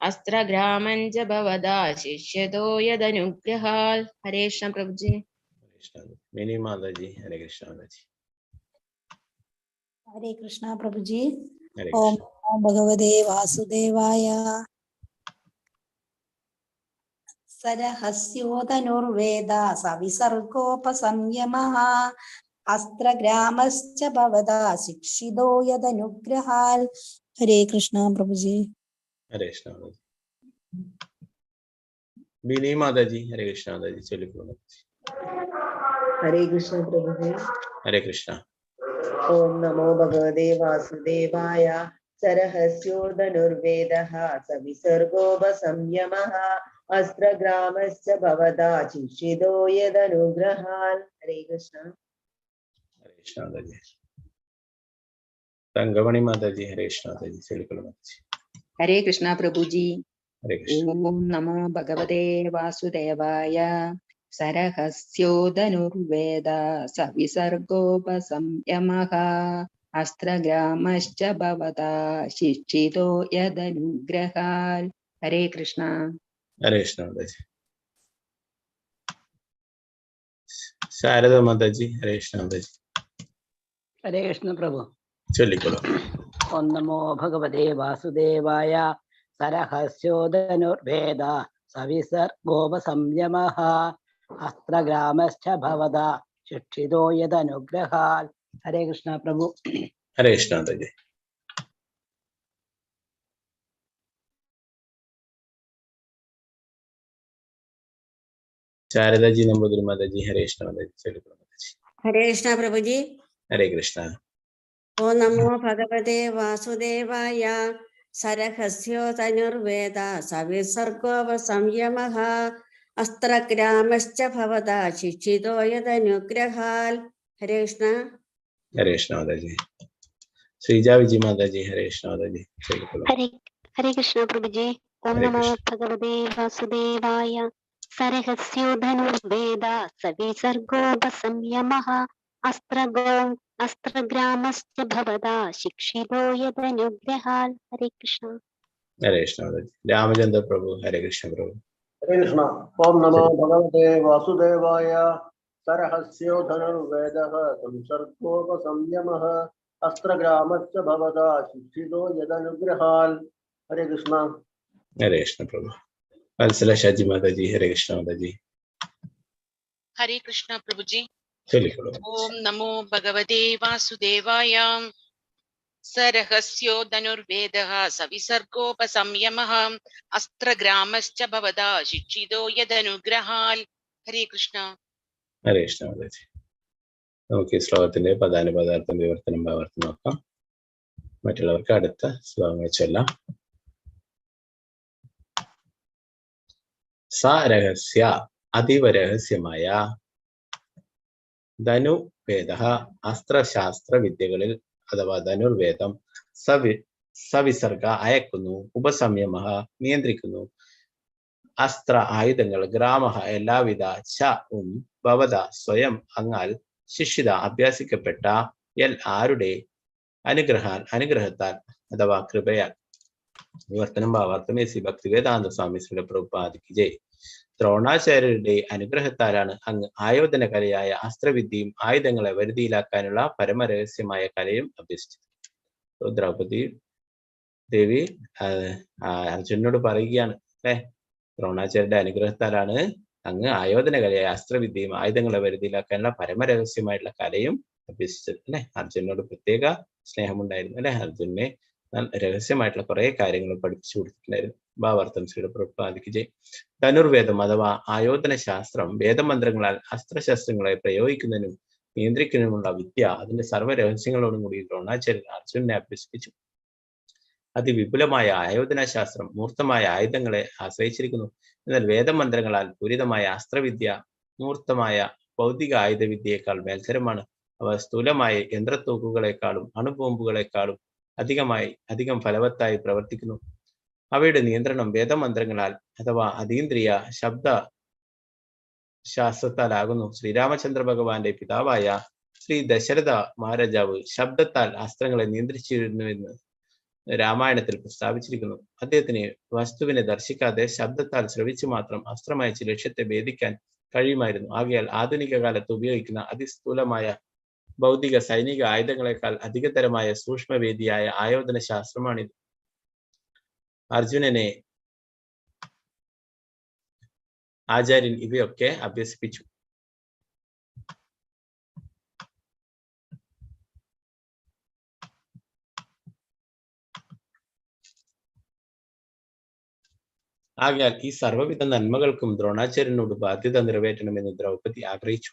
അസ്ത്രഗ്രാമഞ്ച ഭവതാ ശിക്ഷ്യതോ യദനുഗ്രഹാൽ. ഹരേ കൃഷ്ണ പ്രഭുജി. മിനി മാതാജി. ഹരേ കൃഷ്ണ മാതാജി. ഹരേ കൃഷ്ണ പ്രഭുജി. ഹരേ ഓം കൃഷ്ണ. നമോ ഭഗവതേ വാസുദേവായ. സരഹസ്യോധനുർവേദ സവിസർഗോപസംയമഃ അസ്ത്രഗ്രാമശ്ച ഭവതാ ശിക്ഷിതോ യദനുഗ്രഹാൽ. ഹരേ കൃഷ്ണ പ്രഭുജി. ഹരേ കൃഷ്ണ മാതാജി. മിനി മാതാജി. ഹരേ കൃഷ്ണ മാതാജി ചൊല്ലിക്കൊള്ളൂ മാതാജി. ഹരേ കൃഷ്ണ പ്രഭുജി. ഹരേ കൃഷ്ണ. ഓം നമോ ഭഗവതേ വാസുദേവായ. सरहस्योदनुर्वेदः सविसर्गोपसंयमः अस्त्रग्रामश्च भवता चिषिदो यदनुग्रहान्। हरे कृष्ण। हरे कृष्ण माताजी। तंगमणि माताजी हरे कृष्ण माताजी। चलिए माताजी। हरे कृष्णा प्रभु जी। हरे कृष्ण। ओम नमो भगवते वासुदेवाय। सरहस्योदनुर्वेद सविसर्गोपसंयमः अस्त्रग्रामश्च भवता शिक्षितो यदनुग्रहात्। हरे कृष्णा। हरे कृष्ण माताजी। शारदा माताजी हरे कृष्ण माताजी। हरे कृष्ण प्रभु। चलिए। ओम नमो भगवते वासुदेवाय। सरहस्योदनुर्वेद सविसर्गोपसंयमः अस्त्रग्रामश्च भवता शिक्षितो यदनुग्रहात्। हरे कृष्ण प्रभु। हरे कृष्ण माताजी। शारदा जी नंबूदिरी माताजी हरे कृष्ण माताजी। चलिए माताजी। हरे कृष्ण प्रभु जी। हरे कृष्ण। ओम नमो भगवते वासुदेवाय। सरहस्योदनुर्वेद सविसर्गोपसंयमः अस्त्रग्रामश्च भवता शिक्षितो यदनुग्रहात्। हरे कृष्ण। हरे कृष्ण माताजी। श्रीजा विजय माताजी हरे कृष्ण माताजी। हरे हरे कृष्ण प्रभु जी। ओम नमो भगवते वासुदेवाय। सरहस्योधनुर्वेद सविसर्गोपसंयमः अस्त्रग्रामश्च भवता शिक्षितो यदनुग्रहात्। हरे कृष्ण। हरे कृष्ण माताजी। रामचंद्र प्रभु हरे कृष्ण प्रभु। हरे कृष्ण। ओम नमो भगवते वासुदेवाय। सरहस्योधनुर्वेदः संसर्गोपसंयमः अस्त्रग्रामश्च भवता शिक्षितो यदनुग्रहात्। हरे कृष्ण। हरे कृष्ण प्रभु। वत्सला शाजी माताजी हरे कृष्ण माताजी। हरे कृष्ण प्रभु जी। चलिए। ओम नमो भगवते वासुदेवाय। सरहस्यो धनुर्वेदः सविसर्गोपसंयमः अस्त्रग्रामश्च भवता शिक्षितो यदनुग्रहात्। हरे कृष्ण। हरे कृष्ण माताजी. നമുക്ക് ഈ ശ്ലോകത്തിന്റെ പദാനുപദാർത്ഥം വിവർത്തനം ഭാവാർത്ഥം നോക്കാം. മറ്റുള്ളവർക്ക് അടുത്ത ശ്ലോകങ്ങൾ ചൊല്ലാം. സ രഹസ്യ അതീവ രഹസ്യമായ ധനുവേദ അസ്ത്രശാസ്ത്ര വിദ്യകളിൽ അഥവാ ധനുർവേദം സവിസർഗ അയക്കുന്നു, ഉപസംയമ നിയന്ത്രിക്കുന്നു, അസ്ത്ര ആയുധങ്ങൾ, ഗ്രാമ എല്ലാവിധ, ച ഭവത സ്വയം അങ്ങാൽ, ശിക്ഷിത അഭ്യാസിക്കപ്പെട്ട, യൽ ആരുടെ, അനുഗ്രഹത്താൽ അഥവാ കൃപയാൽ. വിവർത്തനം ഭാവാർത്ഥം എസി ഭക്തിവേദാന്ത സ്വാമി ശ്രീ പ്രഭുപാദിക്ക് ജയ്. ദ്രോണാചാര്യരുടെ അനുഗ്രഹത്താലാണ് അങ്ങ് ആയോധന കലയായ അസ്ത്രവിദ്യയും ആയുധങ്ങളെ വരുതിയിലാക്കാനുള്ള പരമരഹസ്യമായ കലയും അഭ്യസിച്ചത്. ദ്രൗപദി ദേവി അർജുനോട് പറയുകയാണ്, അല്ലെ, ദ്രോണാചാര്യരുടെ അനുഗ്രഹത്താലാണ് അങ്ങ് ആയോധന കലയായ അസ്ത്രവിദ്യയും ആയുധങ്ങളെ വരുതിയിലാക്കാനുള്ള പരമരഹസ്യമായിട്ടുള്ള കലയും അഭ്യസിച്ചത്. അല്ലെ, അർജുനോട് പ്രത്യേക സ്നേഹമുണ്ടായിരുന്നു. അല്ലെ, അർജുനെ രഹസ്യമായിട്ടുള്ള കുറെ കാര്യങ്ങൾ പഠിപ്പിച്ചു കൊടുത്തിട്ടുണ്ടായിരുന്നു. ഭാവാർത്ഥം ശ്രീ പ്രഭുപാദിക്ക് ജയ്. ധനുർവേദം അഥവാ ആയോധന ശാസ്ത്രം വേദമന്ത്രങ്ങളാൽ അസ്ത്രശസ്ത്രങ്ങളെ പ്രയോഗിക്കുന്നതിനും നിയന്ത്രിക്കുന്നതിനുമുള്ള വിദ്യ, അതിന്റെ സർവ്വരഹസ്യങ്ങളോടും കൂടി ദ്രോണാചാര്യൻ അർജുനെ അഭ്യസിപ്പിച്ചു. അതിവിപുലമായ ആയോധന ശാസ്ത്രം മൂർത്തമായ ആയുധങ്ങളെ ആശ്രയിച്ചിരിക്കുന്നു. എന്നാൽ വേദമന്ത്രങ്ങളാൽ പൂരിതമായ അസ്ത്രവിദ്യ മൂർത്തമായ ഭൗതിക ആയുധവിദ്യയേക്കാൾ മേൽത്തരമാണ്. അവ സ്ഥൂലമായ യന്ത്രത്തോക്കുകളെക്കാളും അണുബോംബുകളെക്കാളും അധികം ഫലവത്തായി പ്രവർത്തിക്കുന്നു. അവയുടെ നിയന്ത്രണം വേദമന്ത്രങ്ങളാൽ അഥവാ അതീന്ദ്രിയ ശബ്ദ ശാസ്ത്രത്താലാകുന്നു. ശ്രീരാമചന്ദ്ര ഭഗവാന്റെ പിതാവായ ശ്രീ ദശരഥ മഹാരാജാവ് ശബ്ദത്താൽ അസ്ത്രങ്ങളെ നിയന്ത്രിച്ചിരുന്നുവെന്ന് രാമായണത്തിൽ പ്രസ്താവിച്ചിരിക്കുന്നു. അദ്ദേഹത്തിന് വസ്തുവിനെ ദർശിക്കാതെ ശബ്ദത്താൽ ശ്രവിച്ചു മാത്രം അസ്ത്രമയച്ച് ലക്ഷ്യത്തെ ഭേദിക്കാൻ കഴിയുമായിരുന്നു. ആകയാൽ ആധുനിക കാലത്ത് ഉപയോഗിക്കുന്ന അതിസ്ഥൂലമായ ഭൗതിക സൈനിക ആയുധങ്ങളെക്കാൾ അധികതരമായ സൂക്ഷ്മവേദിയായ ആയോധന ശാസ്ത്രമാണിത്. അർജുനനെ ആചാര്യൻ ഇവയൊക്കെ അഭ്യസിപ്പിച്ചു. ആകയാൽ ഈ സർവ്വവിധ നന്മകൾക്കും ദ്രോണാചാര്യനോട് ബാധ്യത നിറവേറ്റണമെന്ന് ദ്രൗപദി ആഗ്രഹിച്ചു.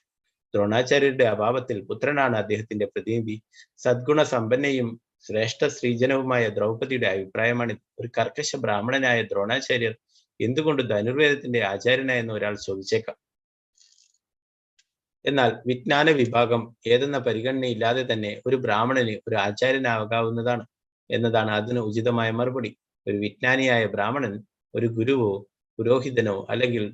ദ്രോണാചാര്യരുടെ അഭാവത്തിൽ പുത്രനാണ് അദ്ദേഹത്തിന്റെ പ്രതിനിധി. സദ്ഗുണ സമ്പന്നയും ശ്രേഷ്ഠ സ്ത്രീജനവുമായ ദ്രൗപദിയുടെ അഭിപ്രായമാണ്. ഒരു കർക്കശ ബ്രാഹ്മണനായ ദ്രോണാചാര്യർ എന്തുകൊണ്ട് ധനുർവേദത്തിന്റെ ആചാര്യനായെന്ന് ഒരാൾ ചോദിച്ചേക്കാം. എന്നാൽ വിജ്ഞാന വിഭാഗം ഏതെന്ന പരിഗണനയില്ലാതെ തന്നെ ഒരു ബ്രാഹ്മണന് ഒരു ആചാര്യനാകാവുന്നതാണ് എന്നതാണ് അതിന് ഉചിതമായ മറുപടി. ഒരു വിജ്ഞാനിയായ ബ്രാഹ്മണൻ ഒരു ഗുരുവോ പുരോഹിതനോ അല്ലെങ്കിൽ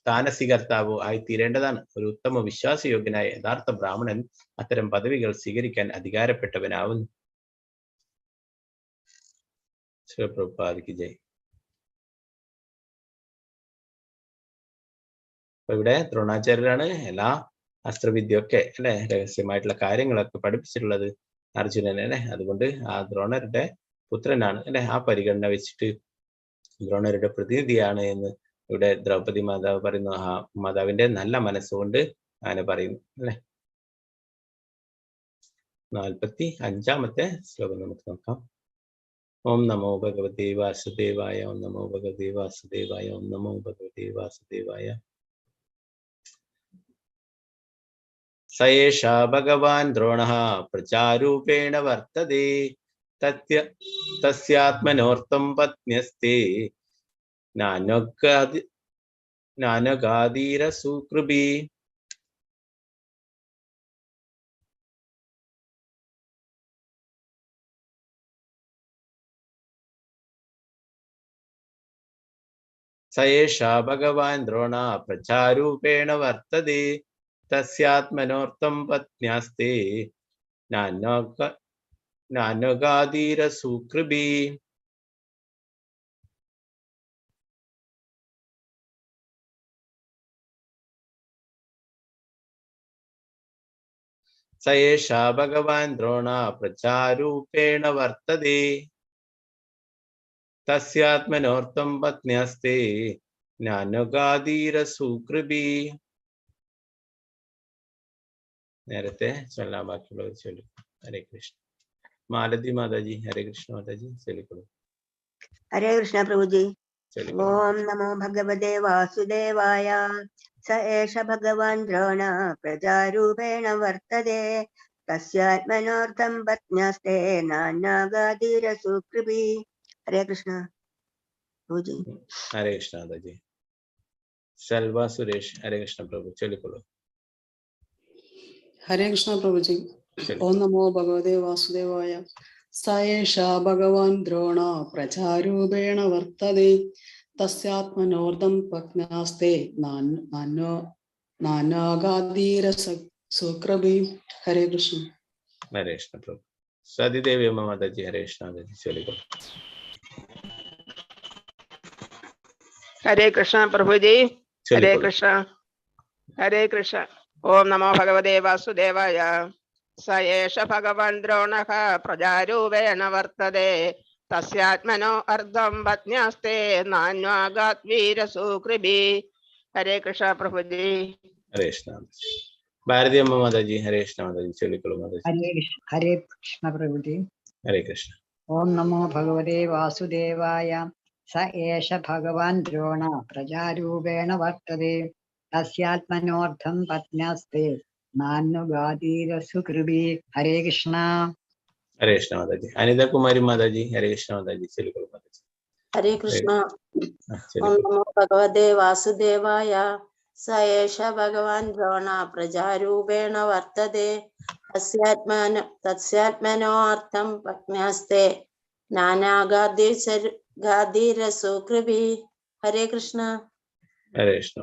സ്ഥാനസ്വീകർത്താവോ ആയി തീരേണ്ടതാണ്. ഒരു ഉത്തമ വിശ്വാസയോഗ്യനായ യഥാർത്ഥ ബ്രാഹ്മണൻ അത്തരം പദവികൾ സ്വീകരിക്കാൻ അധികാരപ്പെട്ടവനാവുന്നു. പ്രഭുപാദിക്ക് ജയ്. അപ്പൊ ഇവിടെ ദ്രോണാചാര്യരാണ് എല്ലാ അസ്ത്രവിദ്യയൊക്കെ അല്ലെ രഹസ്യമായിട്ടുള്ള കാര്യങ്ങളൊക്കെ പഠിപ്പിച്ചിട്ടുള്ളത് അർജുനനെ അല്ലെ. അതുകൊണ്ട് ആ ദ്രോണരുടെ പുത്രനാണ് അല്ലെ. ആ പരിഗണന വെച്ചിട്ട് ദ്രോണരുടെ പ്രതിനിധിയാണ് എന്ന് ഇവിടെ ദ്രൗപദി മാതാവ് പറയുന്നു. ആ മാതാവിന്റെ നല്ല മനസ്സുകൊണ്ട് അങ്ങനെ പറയുന്നു അല്ലെ. 45-ാമത്തെ ശ്ലോകം നമുക്ക് നോക്കാം. ഓം നമോ ഭഗവതേ വാസുദേവായ. ഓം നമോ ഭഗവതേ വാസുദേവായ. ഓം നമോ ഭഗവതേ വാസുദേവായ. സയേഷാ ഭഗവാൻ ദ്രോണഃ പ്രജാരൂപേണ വർത്തതേ തസ്യാത്മനോർത്ഥം പത്ന്യസ്തേ നാനഗാദീരസൂകൃഭി. സയേഷാ ഭഗവാൻ ദ്രോണ പ്രജാരൂപേണ വർത്തതേ തസ്യാത്മനോർത്ഥം പത്ന്യാസ്തേ നാനഗാദീരസൂകൃഭി. സയേഷാ ഭഗവാൻ ദ്രോണ പ്രജാരൂപേണ വർത്തതേ തസ്യാത്മനോർത്ഥം പത്ന്യസ്തേ നാനഗാദീരസൂകൃഭി. നേരത്തെ ചൊല്ലാം, ബാക്കിയുള്ളവർ ചൊല്ലും. ഹരേ കൃഷ്ണ. മാലതി മാതാജി. ഹരേ കൃഷ്ണ മാതാജി ചൊല്ലിക്കൊള്ളു. ഹരേ കൃഷ്ണ പ്രഭുജി. ഓം നമോ ഭഗവതേ വാസുദേവായ. സ ഏഷ ഭഗവാൻ ദ്രോണ പ്രജാരൂപേണ വർത്തതേ തസ്യാത്മനോർത്ഥം പത്ന്യസ്തേ നാനാഗാദീരസൂകൃഭി. ഹരേ കൃഷ്ണ പ്രഭുജി. ഹരേ കൃഷ്ണ മാതാജി. സെൽവ സുരേഷ്. ഹരേ കൃഷ്ണ പ്രഭു ചൊല്ലിക്കൊള്ളു. ഹരേ കൃഷ്ണ പ്രഭുജി. ഓം നമോ ഭഗവതേ വാസുദേവായ. സ ഏഷാ ഭഗവാൻ ദ്രോണ പ്രജാരൂപേണ വർത്തതേ തസ്യാത്മനോർത്ഥം പത്ന്യസ്തേ നാനാഗാദീരസൂകൃഭി. ഹരേ കൃഷ്ണ. ഹരേ കൃഷ്ണ പ്രഭു. സതിദേവി അമ്മ മാതാജി. ഹരേ കൃഷ്ണ മാതാജി ചൊല്ലിക്കൊള്ളു. ഹരേ കൃഷ്ണ പ്രഭുജി. ഹരേ കൃഷ്ണ. ഹരേ കൃഷ്ണ. ഓം നമോ ഭഗവതേ വാസുദേവായ. സ ഏഷ ഭഗവാൻ ദ്രോണഃ പ്രജാരൂപേണ വർത്തതേ തസ്യാത്മനോ അർദ്ധം പത്ന്യസ്തേ നാന്വാഗാദ്വീരസൂകൃഭി. ഹരേ കൃഷ്ണ പ്രഭുജി. ഹരേ കൃഷ്ണ. ഭാരതി അമ്മ മാതാജി. ഹരേ കൃഷ്ണ മാതാജി ചൊല്ലിക്കൊള്ളു മാതാജി. ഹരേ കൃഷ്ണ പ്രഭുജി. ഹരേ കൃഷ്ണ. ഓം നമോ ഭഗവതേ വാസുദേവായ. സ ഏഷ ഭഗവാൻ ദ്രോണ പ്രജാരൂപേണ വർത്തതേ തസ്യാത്മനോർത്ഥം പത്ന്യസ്തേ നാനുഗാദീരസൂകൃഭി. ഹരേ കൃഷ്ണ. ഹരേ കൃഷ്ണ മാതാജി. അനിതകുമാരി മാതാജി. ഹരേ കൃഷ്ണ മാതാജി ചൊല്ലിക്കൊള്ളു മാതാജി. ഹരേ കൃഷ്ണ. ഓം നമോ ഭഗവതേ വാസുദേവായ. സ ഏഷ ഭഗവാൻ ദ്രോണ പ്രജാരൂപേണ വർത്തതേ തസ്യാത്മനോ അർത്ഥം പത്ന്യസ്തേ നാനാഗാദീരസൂകൃഭി. ഹരേ കൃഷ്ണ. ഹരേ കൃഷ്ണ.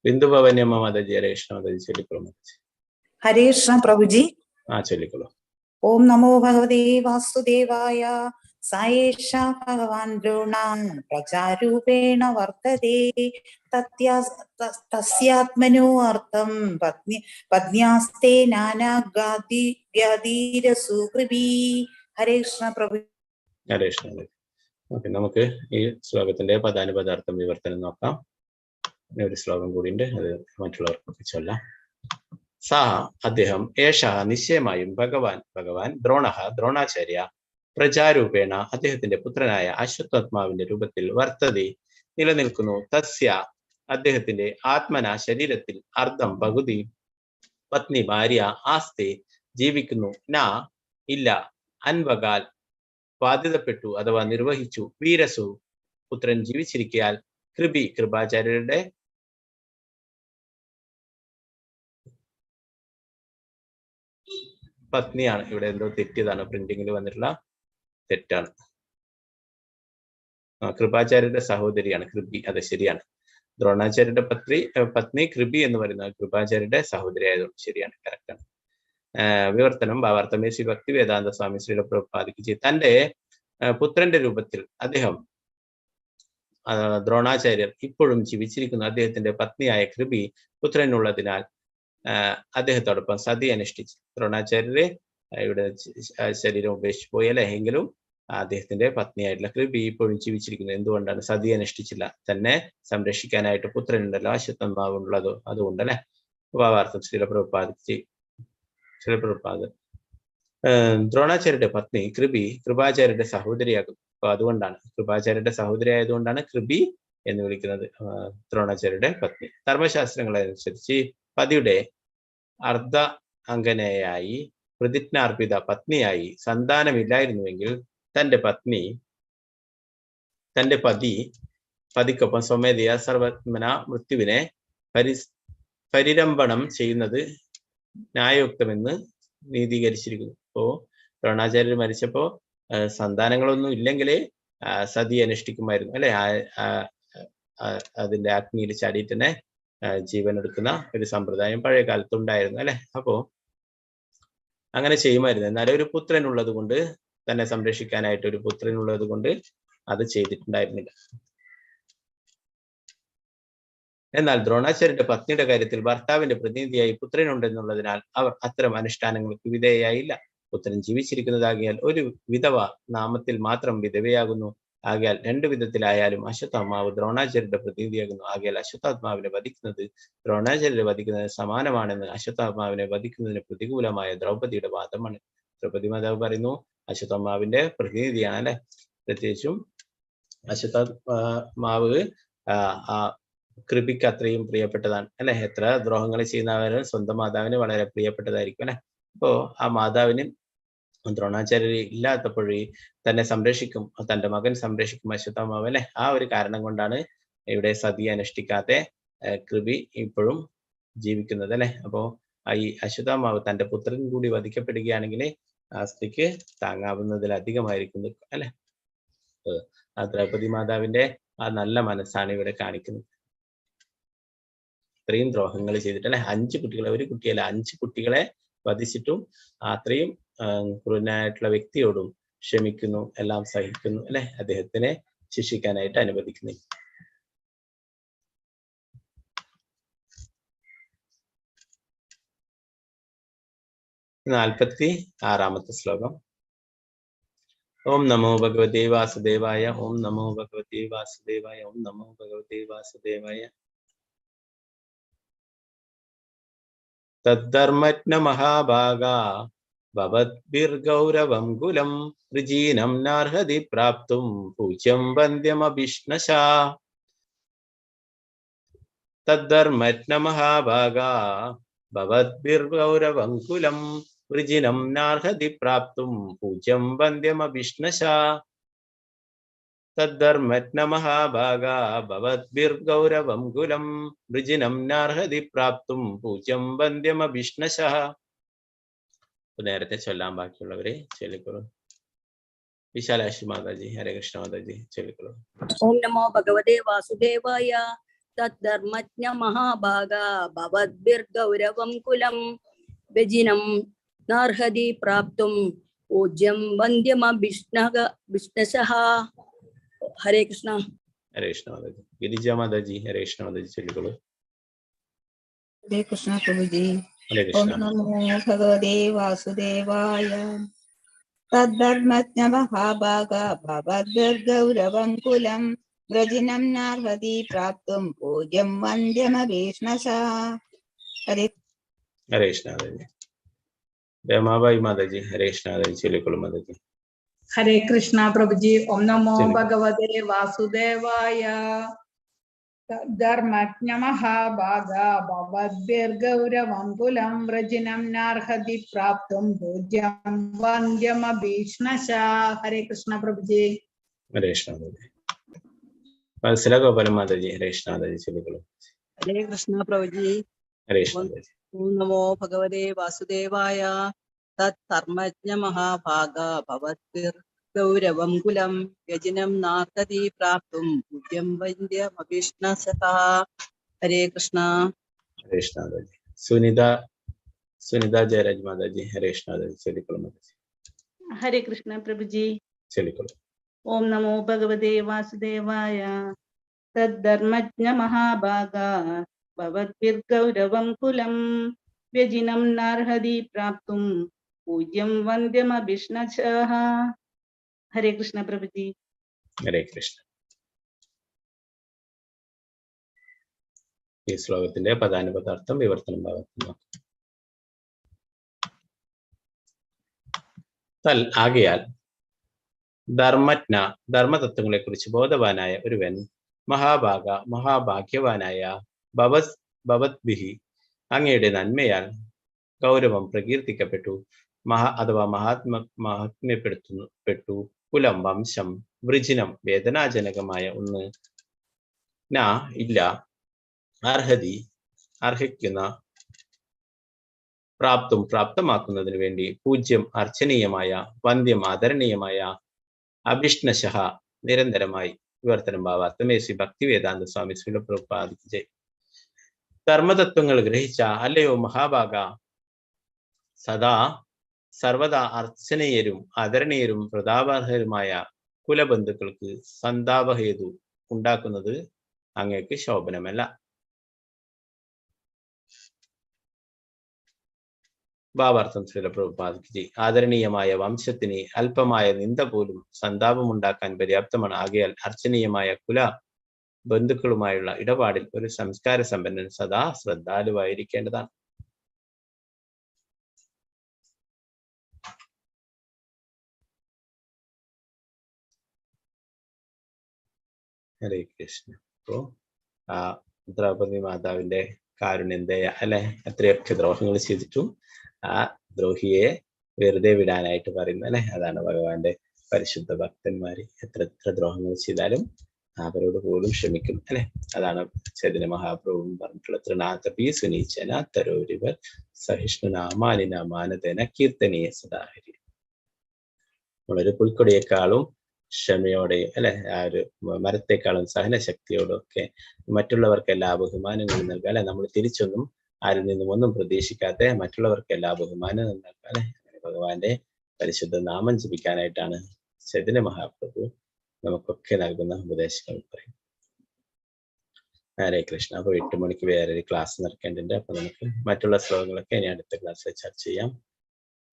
ബിന്ദു ഭവാനി അമ്മ മാതാജി. ഹരേ കൃഷ്ണ മാതാജി ചൊല്ലിക്കൊള്ളു മാതാജി. ഹരേ കൃഷ്ണ പ്രഭുജി. ചൊല്ലിക്കൊള്ളു. ഓം നമോ ഭഗവതേ വാസുദേവായ. സ ഏഷ ഭഗവാൻ ദ്രോണ പ്രജാരൂപേണ വർത്തതേ തസ്യാത്മനോ അർത്ഥം പത്ന്യസ്തേ നാനാഗാദീരസൂകൃഭി. ഹരേ കൃഷ്ണ പ്രഭു. ഹരേ കൃഷ്ണ. ഓക്കെ, നമുക്ക് ഈ ശ്ലോകത്തിന്റെ പദാനുപദാർത്ഥം വിവർത്തനം നോക്കാം. ഒരു ശ്ലോകം കൂടിയുണ്ട്, അത് മറ്റുള്ളവർക്കൊക്കെ ചൊല്ലാം. സാ അദ്ദേഹം, ഏഷ നിശ്ചയമായും, ഭഗവാൻ ദ്രോണാചാര്യ പ്രജാരൂപേണ അദ്ദേഹത്തിന്റെ പുത്രനായ അശ്വത്ഥാത്മാവിന്റെ രൂപത്തിൽ വർത്തതി നിലനിൽക്കുന്നു. തസ്യ അദ്ദേഹത്തിന്റെ ആത്മന ശരീരത്തിൽ അർദ്ധം പകുതി പത്നി ഭാര്യ ആസ്തി ജീവിക്കുന്നു. ഇല്ല അൻവകാൽ ബാധിതപ്പെട്ടു അഥവാ നിർവഹിച്ചു. വീരസു പുത്രൻ ജീവിച്ചിരിക്കയാൽ കൃപി കൃപാചാര്യരുടെ പത്നിയാണ്. ഇവിടെ എന്തോ തെറ്റിയതാണ്, പ്രിന്റിങ്ങിൽ വന്നിട്ടുള്ള തെറ്റാണ്. കൃപാചാര്യരുടെ സഹോദരിയാണ് കൃപി, അതെ ശരിയാണ്. ദ്രോണാചാര്യരുടെ പത്നി കൃപി എന്ന് പറയുന്നത് കൃപാചാര്യരുടെ സഹോദരി ആയതുകൊണ്ട് ശരിയാണ്, കറക്റ്റാണ്. വിവർത്തനം ഭാവാർത്ഥമേ ശ്രീ ഭക്തി വേദാന്ത സ്വാമി ശ്രീല പ്രഭുപാദിക്ക് തന്റെ പുത്രന്റെ രൂപത്തിൽ അദ്ദേഹം ദ്രോണാചാര്യർ ഇപ്പോഴും ജീവിച്ചിരിക്കുന്നു. അദ്ദേഹത്തിന്റെ പത്നിയായ കൃപി പുത്രനുള്ളതിനാൽ അദ്ദേഹത്തോടൊപ്പം സതി അനുഷ്ഠിച്ചു. ദ്രോണാചാര്യരെ ഇവിടെ ശരീരം ഉപേക്ഷിച്ചു പോയല്ലേ, എങ്കിലും അദ്ദേഹത്തിന്റെ പത്നിയായിട്ടുള്ള കൃപി ഇപ്പോഴും ജീവിച്ചിരിക്കുന്നു. എന്തുകൊണ്ടാണ്? സതി അനുഷ്ഠിച്ചില്ല. തന്നെ സംരക്ഷിക്കാനായിട്ട് പുത്രനുണ്ടല്ലോ, അശ്വത്ഥമാവുള്ളതോ അതുകൊണ്ടല്ലേ. ഭാവാർത്ഥം ശ്രീലപ്രഭുപാദ് ദ്രോണാചാര്യരുടെ പത്നി കൃപി കൃപാചാര്യരുടെ സഹോദരിയാകുന്നു. അപ്പൊ അതുകൊണ്ടാണ് കൃപാചാര്യരുടെ സഹോദരി ആയതുകൊണ്ടാണ് കൃപി എന്ന് വിളിക്കുന്നത് ദ്രോണാചാര്യരുടെ പത്നി. ധർമ്മശാസ്ത്രങ്ങളനുസരിച്ച് പതിയുടെ അർദ്ധ അംഗനയായി പ്രതിജ്ഞാർപ്പിത പത്നിയായി സന്താനമില്ലായിരുന്നുവെങ്കിൽ തന്റെ പതിക്കൊപ്പം സ്വമേധയാ സർവത്മന മൃത്യുവിനെ പരിരംഭണം ചെയ്യുന്നത് ന്യായയുക്തമെന്ന് നീതീകരിച്ചിരിക്കുന്നു. അപ്പോ ദ്രോണാചാര്യർ മരിച്ചപ്പോ സന്താനങ്ങളൊന്നും ഇല്ലെങ്കിൽ സതി അനുഷ്ഠിക്കുമായിരുന്നു അല്ലെ. അതിന്റെ അഗ്നിയിൽ ചാടിയിട്ട് തന്നെ ജീവൻ എടുക്കുന്ന ഒരു സമ്പ്രദായം പഴയ കാലത്തുണ്ടായിരുന്നു അല്ലെ. അപ്പോ അങ്ങനെ ചെയ്യുമായിരുന്നു. എന്നാലും ഒരു പുത്രൻ ഉള്ളത് കൊണ്ട്, തന്നെ സംരക്ഷിക്കാനായിട്ട് ഒരു പുത്രൻ ഉള്ളത് കൊണ്ട് അത് ചെയ്തിട്ടുണ്ടായിരുന്നില്ല. എന്നാൽ ദ്രോണാചാര്യരുടെ പത്നിയുടെ കാര്യത്തിൽ ഭർത്താവിന്റെ പ്രതിനിധിയായി പുത്രനുണ്ടെന്നുള്ളതിനാൽ അവർ അത്തരം അനുഷ്ഠാനങ്ങൾക്ക് വിധേയായില്ല. പുത്രൻ ജീവിച്ചിരിക്കുന്നതാകിയാൽ ഒരു വിധവ നാമത്തിൽ മാത്രം വിധവയാകുന്നു. ആകയാൽ രണ്ടു വിധത്തിലായാലും അശ്വത്ഥാത്മാവ് ദ്രോണാചാര്യരുടെ പ്രതിനിധിയാകുന്നു. ആകയാൽ അശ്വത്ഥാത്മാവിനെ വധിക്കുന്നത് ദ്രോണാചാര്യരെ വധിക്കുന്നതിന് സമാനമാണെന്ന് അശ്വത്ഥാത്മാവിനെ വധിക്കുന്നതിന് പ്രതികൂലമായ ദ്രൗപദിയുടെ വാദമാണ്. ദ്രൗപദി മാതാവ് പറയുന്നു അശ്വത്ഥാത്മാവിന്റെ പ്രതിനിധിയാണ് അല്ലെ. പ്രത്യേകിച്ചും അശ്വത്ഥാത്മാവ് കൃപിക്ക് അത്രയും പ്രിയപ്പെട്ടതാണ് അല്ലെ. എത്ര ദ്രോഹങ്ങൾ ചെയ്യുന്നവരും സ്വന്തം മാതാവിന് വളരെ പ്രിയപ്പെട്ടതായിരിക്കും അല്ലെ. അപ്പോ ആ മാതാവിന് ദ്രോണാചാര്യർ ഇല്ലാത്തപ്പോഴേ തന്നെ സംരക്ഷിക്കും, തന്റെ മകൻ സംരക്ഷിക്കും അശ്വത്ഥാമാവ് അല്ലെ. ആ ഒരു കാരണം കൊണ്ടാണ് ഇവിടെ സതി അനുഷ്ഠിക്കാത്ത കൃപി ഇപ്പോഴും ജീവിക്കുന്നത് അല്ലെ. അപ്പോ ഈ അശ്വത്ഥാമാവ് തന്റെ പുത്രൻ കൂടി വധിക്കപ്പെടുകയാണെങ്കിൽ ആ സ്ത്രീക്ക് താങ്ങാവുന്നതിലധികമായിരിക്കുന്നു അല്ലെ. ആ ദ്രൗപദി മാതാവിന്റെ ആ നല്ല മനസ്സാണ് ഇവിടെ കാണിക്കുന്നത്. ഇത്രയും ദ്രോഹങ്ങൾ ചെയ്തിട്ട് അല്ലെ, 5 കുട്ടികളെ, ഒരു കുട്ടിയല്ല 5 കുട്ടികളെ വധിച്ചിട്ടും അത്രയും ക്രൂരനായിട്ടുള്ള വ്യക്തിയോടും ക്ഷമിക്കുന്നു, എല്ലാം സഹിക്കുന്നു അല്ലെ. അദ്ദേഹത്തിനെ ശിക്ഷിക്കാനായിട്ട് അനുവദിക്കുന്നില്ല. നാൽപ്പത്തി 6ാമത്തെ ശ്ലോകം. ഓം നമോ ഭഗവതേ വാസുദേവായ. ഓം നമോ ഭഗവതേ വാസുദേവായ. ഓം നമോ ഭഗവതേ വാസുദേവായ. തദ്ധർമ്മജ്ഞ മഹാഭാഗാ ഭവദ്ഭിർഗൗരവം കുലം ഋജീനം നാർഹതി പ്രാപ്തും പൂജ്യം വന്ദ്യമഭിഷ്ണശാ. തദ്ധർമ്മജ്ഞ മഹാഭാഗാ ഭവദ്ഭിർഗൗരവം കുലം ഋജിനം നാർഹതി പ്രാപ്തും പൂജ്യം വന്ദ്യമഭിഷ്ണശാ. തദ്ധർമ്മജ്ഞ മഹാഭാഗാ ഭവദ്ഭിർഗൗരവം കുലം ഋജിനം നാർഹതി പ്രാപ്തും പൂജ്യം വന്ദ്യമഭിഷ്ണശാ. നേരത്തെ ചൊല്ലാൻ ബാക്കിയുള്ളവരെ ചൊല്ലിക്കോളൂ. വിശാലാക്ഷി മാതാജി, ഹരേ കൃഷ്ണ മാതാജി ചൊല്ലിക്കോളൂ. ഓം നമോ ഭഗവതേ വാസുദേവായ. തദ്ധർമ്മജ്ഞ മഹാഭാഗാ ഭവദ്ഭിർഗൗരവം കുലം വ്യജിനം നാർഹതി പ്രാപ്തും പൂജ്യം വന്ദ്യമഭിഷ്ണശഃ. ഹരേ കൃഷ്ണ. ഹരേ കൃഷ്ണ മാതാജി. ഗിരിജ മാതാജി, ഹരേ കൃഷ്ണ മാതാജി ചൊല്ലിക്കോളൂ. ഹരേ കൃഷ്ണ പ്രഭുജി. ഹരേ ഓം കൃഷ്ണ. നമോ ഭഗവതേ വാസുദേവായ. തദ്ധർമ്മജ്ഞ മഹാഭാഗാ ഭവദ്ഭിർഗൗരവം കുലം വ്രജിനം നാർഹതി പ്രാപ്തും പൂജ്യം വന്ദ്യമഭീഷ്ണശാ. ഹരേ കൃഷ്ണ മാതാജി. രമാബായി മാതാജി, ഹരേ കൃഷ്ണ മാതാജി ചൊല്ലിക്കോളൂ മാതാജി. ഹരേ കൃഷ്ണ പ്രഭുജി. ഓം നമോ ചൊല്ലിക്കോളൂ. ഭഗവതേ വാസുദേവായ. ധർമ്മജ്ഞ മഹാഭാഗ ഭവദ്ഭിർഗൗരവം കുലം വ്രജിനം നാർഹതി പ്രാപ്തും പൂജ്യം വന്ദ്യമഭീഷ്ണശ. ഹരേ കൃഷ്ണ പ്രഭുജി. ഹരേ കൃഷ്ണ പ്രഭുജി. വത്സല ഗോപാല മാതാജി. ഹരേ കൃഷ്ണ മാതാജി ചൊല്ലിക്കോളൂ. ഹരേ കൃഷ്ണ പ്രഭുജി. ഹരേ കൃഷ്ണ പ്രഭുജി. ഓം നമോ ഭഗവതേ വാസുദേവായ. തത്കർമ്മജ്ഞ മഹാഭാഗ ഭവദ്ഭിർ ഗൗരവം കുലം യജിനം നാർഹതി പ്രാപ്തും പൂജ്യം വന്ദ്യമഭീഷ്ണസഃ. ഹരേ കൃഷ്ണ. ഹരേ കൃഷ്ണ മാതാജി. സുനിത ജയരാജ് മാതാജി. ഹരേ കൃഷ്ണ മാതാജി ചൊല്ലിക്കോളൂ മാതാജി. ഹരേ കൃഷ്ണ പ്രഭുജി. ചൊല്ലിക്കോളൂ. ഓം നമോ ഭഗവതേ വാസുദേവായ. തദ്ധർമ്മജ്ഞ മഹാഭാഗ ഭവദ്ഭിർഗൗരവം കുലം വ്യജിനം നാർഹതി പ്രാപ്തും പൂജ്യം വന്ദ്യമഭീഷ്ണശഃ. ഹരേ കൃഷ്ണ പ്രഭുജി. ഹരേ കൃഷ്ണ. ഈ ശ്ലോകത്തിന്റെ പദാനുപദാർത്ഥം വിവർത്തനം ഭാഗത്തുന്നു. ആകയാൽ ധർമ്മജ്ഞ ധർമ്മതത്വങ്ങളെ കുറിച്ച് ബോധവാനായ ഒരുവൻ മഹാഭാഗ്യവാനായ ഭവദ്ഭിഹി അങ്ങയുടെ നന്മയാൽ ഗൗരവം പ്രകീർത്തിക്കപ്പെട്ടു, മഹാത്മ്യപ്പെടുത്തപ്പെട്ടു. കുലം വംശം വൃജിനം വേദനാജനകമായ ഒന്ന് ഇല്ല, അർഹിക്കുന്ന പ്രാപ്തമാക്കുന്നതിന് വേണ്ടി പൂജ്യം അർച്ചനീയമായ വന്ദ്യം ആദരണീയമായ അഭിഷ്ണശഃ നിരന്തരമായി. വിവർത്തനം ഭാവാർത്ഥം ശ്രീ ഭക്തിവേദാന്ത സ്വാമി ശ്രീല പ്രഭുപാദിക്ക് ജയ്. ധർമ്മതത്വങ്ങൾ ഗ്രഹിച്ച അല്ലയോ മഹാഭാഗ, സർവദാ അർച്ചനീയരും ആദരണീയരും പ്രതാപാർഹരുമായ കുലബന്ധുക്കൾക്ക് സന്താപഹേതു ഉണ്ടാക്കുന്നത് അങ്ങേക്ക് ശോഭനമല്ല. ഭാവാർത്ഥം ശ്രീല പ്രഭുപാദിക്ക് ജയ്. ആദരണീയമായ വംശത്തിന് അല്പമായ നിന്ദ പോലും സന്താപമുണ്ടാക്കാൻ പര്യാപ്തമാണ്. ആകയാൽ അർച്ചനീയമായ കുല ബന്ധുക്കളുമായുള്ള ഇടപാടിൽ ഒരു സംസ്കാര സമ്പന്നൻ സദാ ശ്രദ്ധാലുവായിരിക്കേണ്ടതാണ്. ഹരേ കൃഷ്ണ. അപ്പോ ദ്രൗപദി മാതാവിന്റെ കാരുണ്യന്തയ അല്ലെ, എത്രയൊക്കെ ദ്രോഹങ്ങൾ ചെയ്തിട്ടും ആ ദ്രോഹിയെ വെറുതെ വിടാനായിട്ട് പറയുന്നത് അല്ലെ. അതാണ് ഭഗവാന്റെ പരിശുദ്ധ ഭക്തന്മാര് എത്ര ദ്രോഹങ്ങൾ ചെയ്താലും അവരോട് പോലും ക്ഷമിക്കും അല്ലെ. അതാണ് ചൈതന്യ മഹാപ്രഭുവും പറഞ്ഞിട്ടുള്ള തൃണാതപി സുനീചന തരോരിവർ സഹിഷ്ണുനാമാനിന മാനതേന കീർത്തനീയ സദാഹരി. നമ്മളൊരു പുൽക്കൊടിയേക്കാളും ക്ഷമയോടെയും അല്ലെ, ആ ഒരു മരത്തെക്കാളും സഹനശക്തിയോടും ഒക്കെ മറ്റുള്ളവർക്ക് എല്ലാ ബഹുമാനങ്ങളും നൽകുക അല്ലെ. നമ്മൾ തിരിച്ചൊന്നും ആരിൽ നിന്നും ഒന്നും പ്രതീക്ഷിക്കാതെ മറ്റുള്ളവർക്ക് എല്ലാ ബഹുമാനവും നൽകുക അല്ലെ. ഭഗവാന്റെ പരിശുദ്ധ നാമം ജപിക്കാനായിട്ടാണ് ചൈതന്യ മഹാപ്രഭു നമുക്കൊക്കെ നൽകുന്ന ഉപദേശങ്ങൾ പറയും. ഹരേ കൃഷ്ണ. അപ്പൊ 8 മണിക്ക് വേറൊരു ക്ലാസ് നടക്കേണ്ടതുണ്ട്. അപ്പൊ നമുക്ക് മറ്റുള്ള ശ്ലോകങ്ങളൊക്കെ ഇനി അടുത്ത ക്ലാസ്സിൽ ചർച്ച ചെയ്യാം.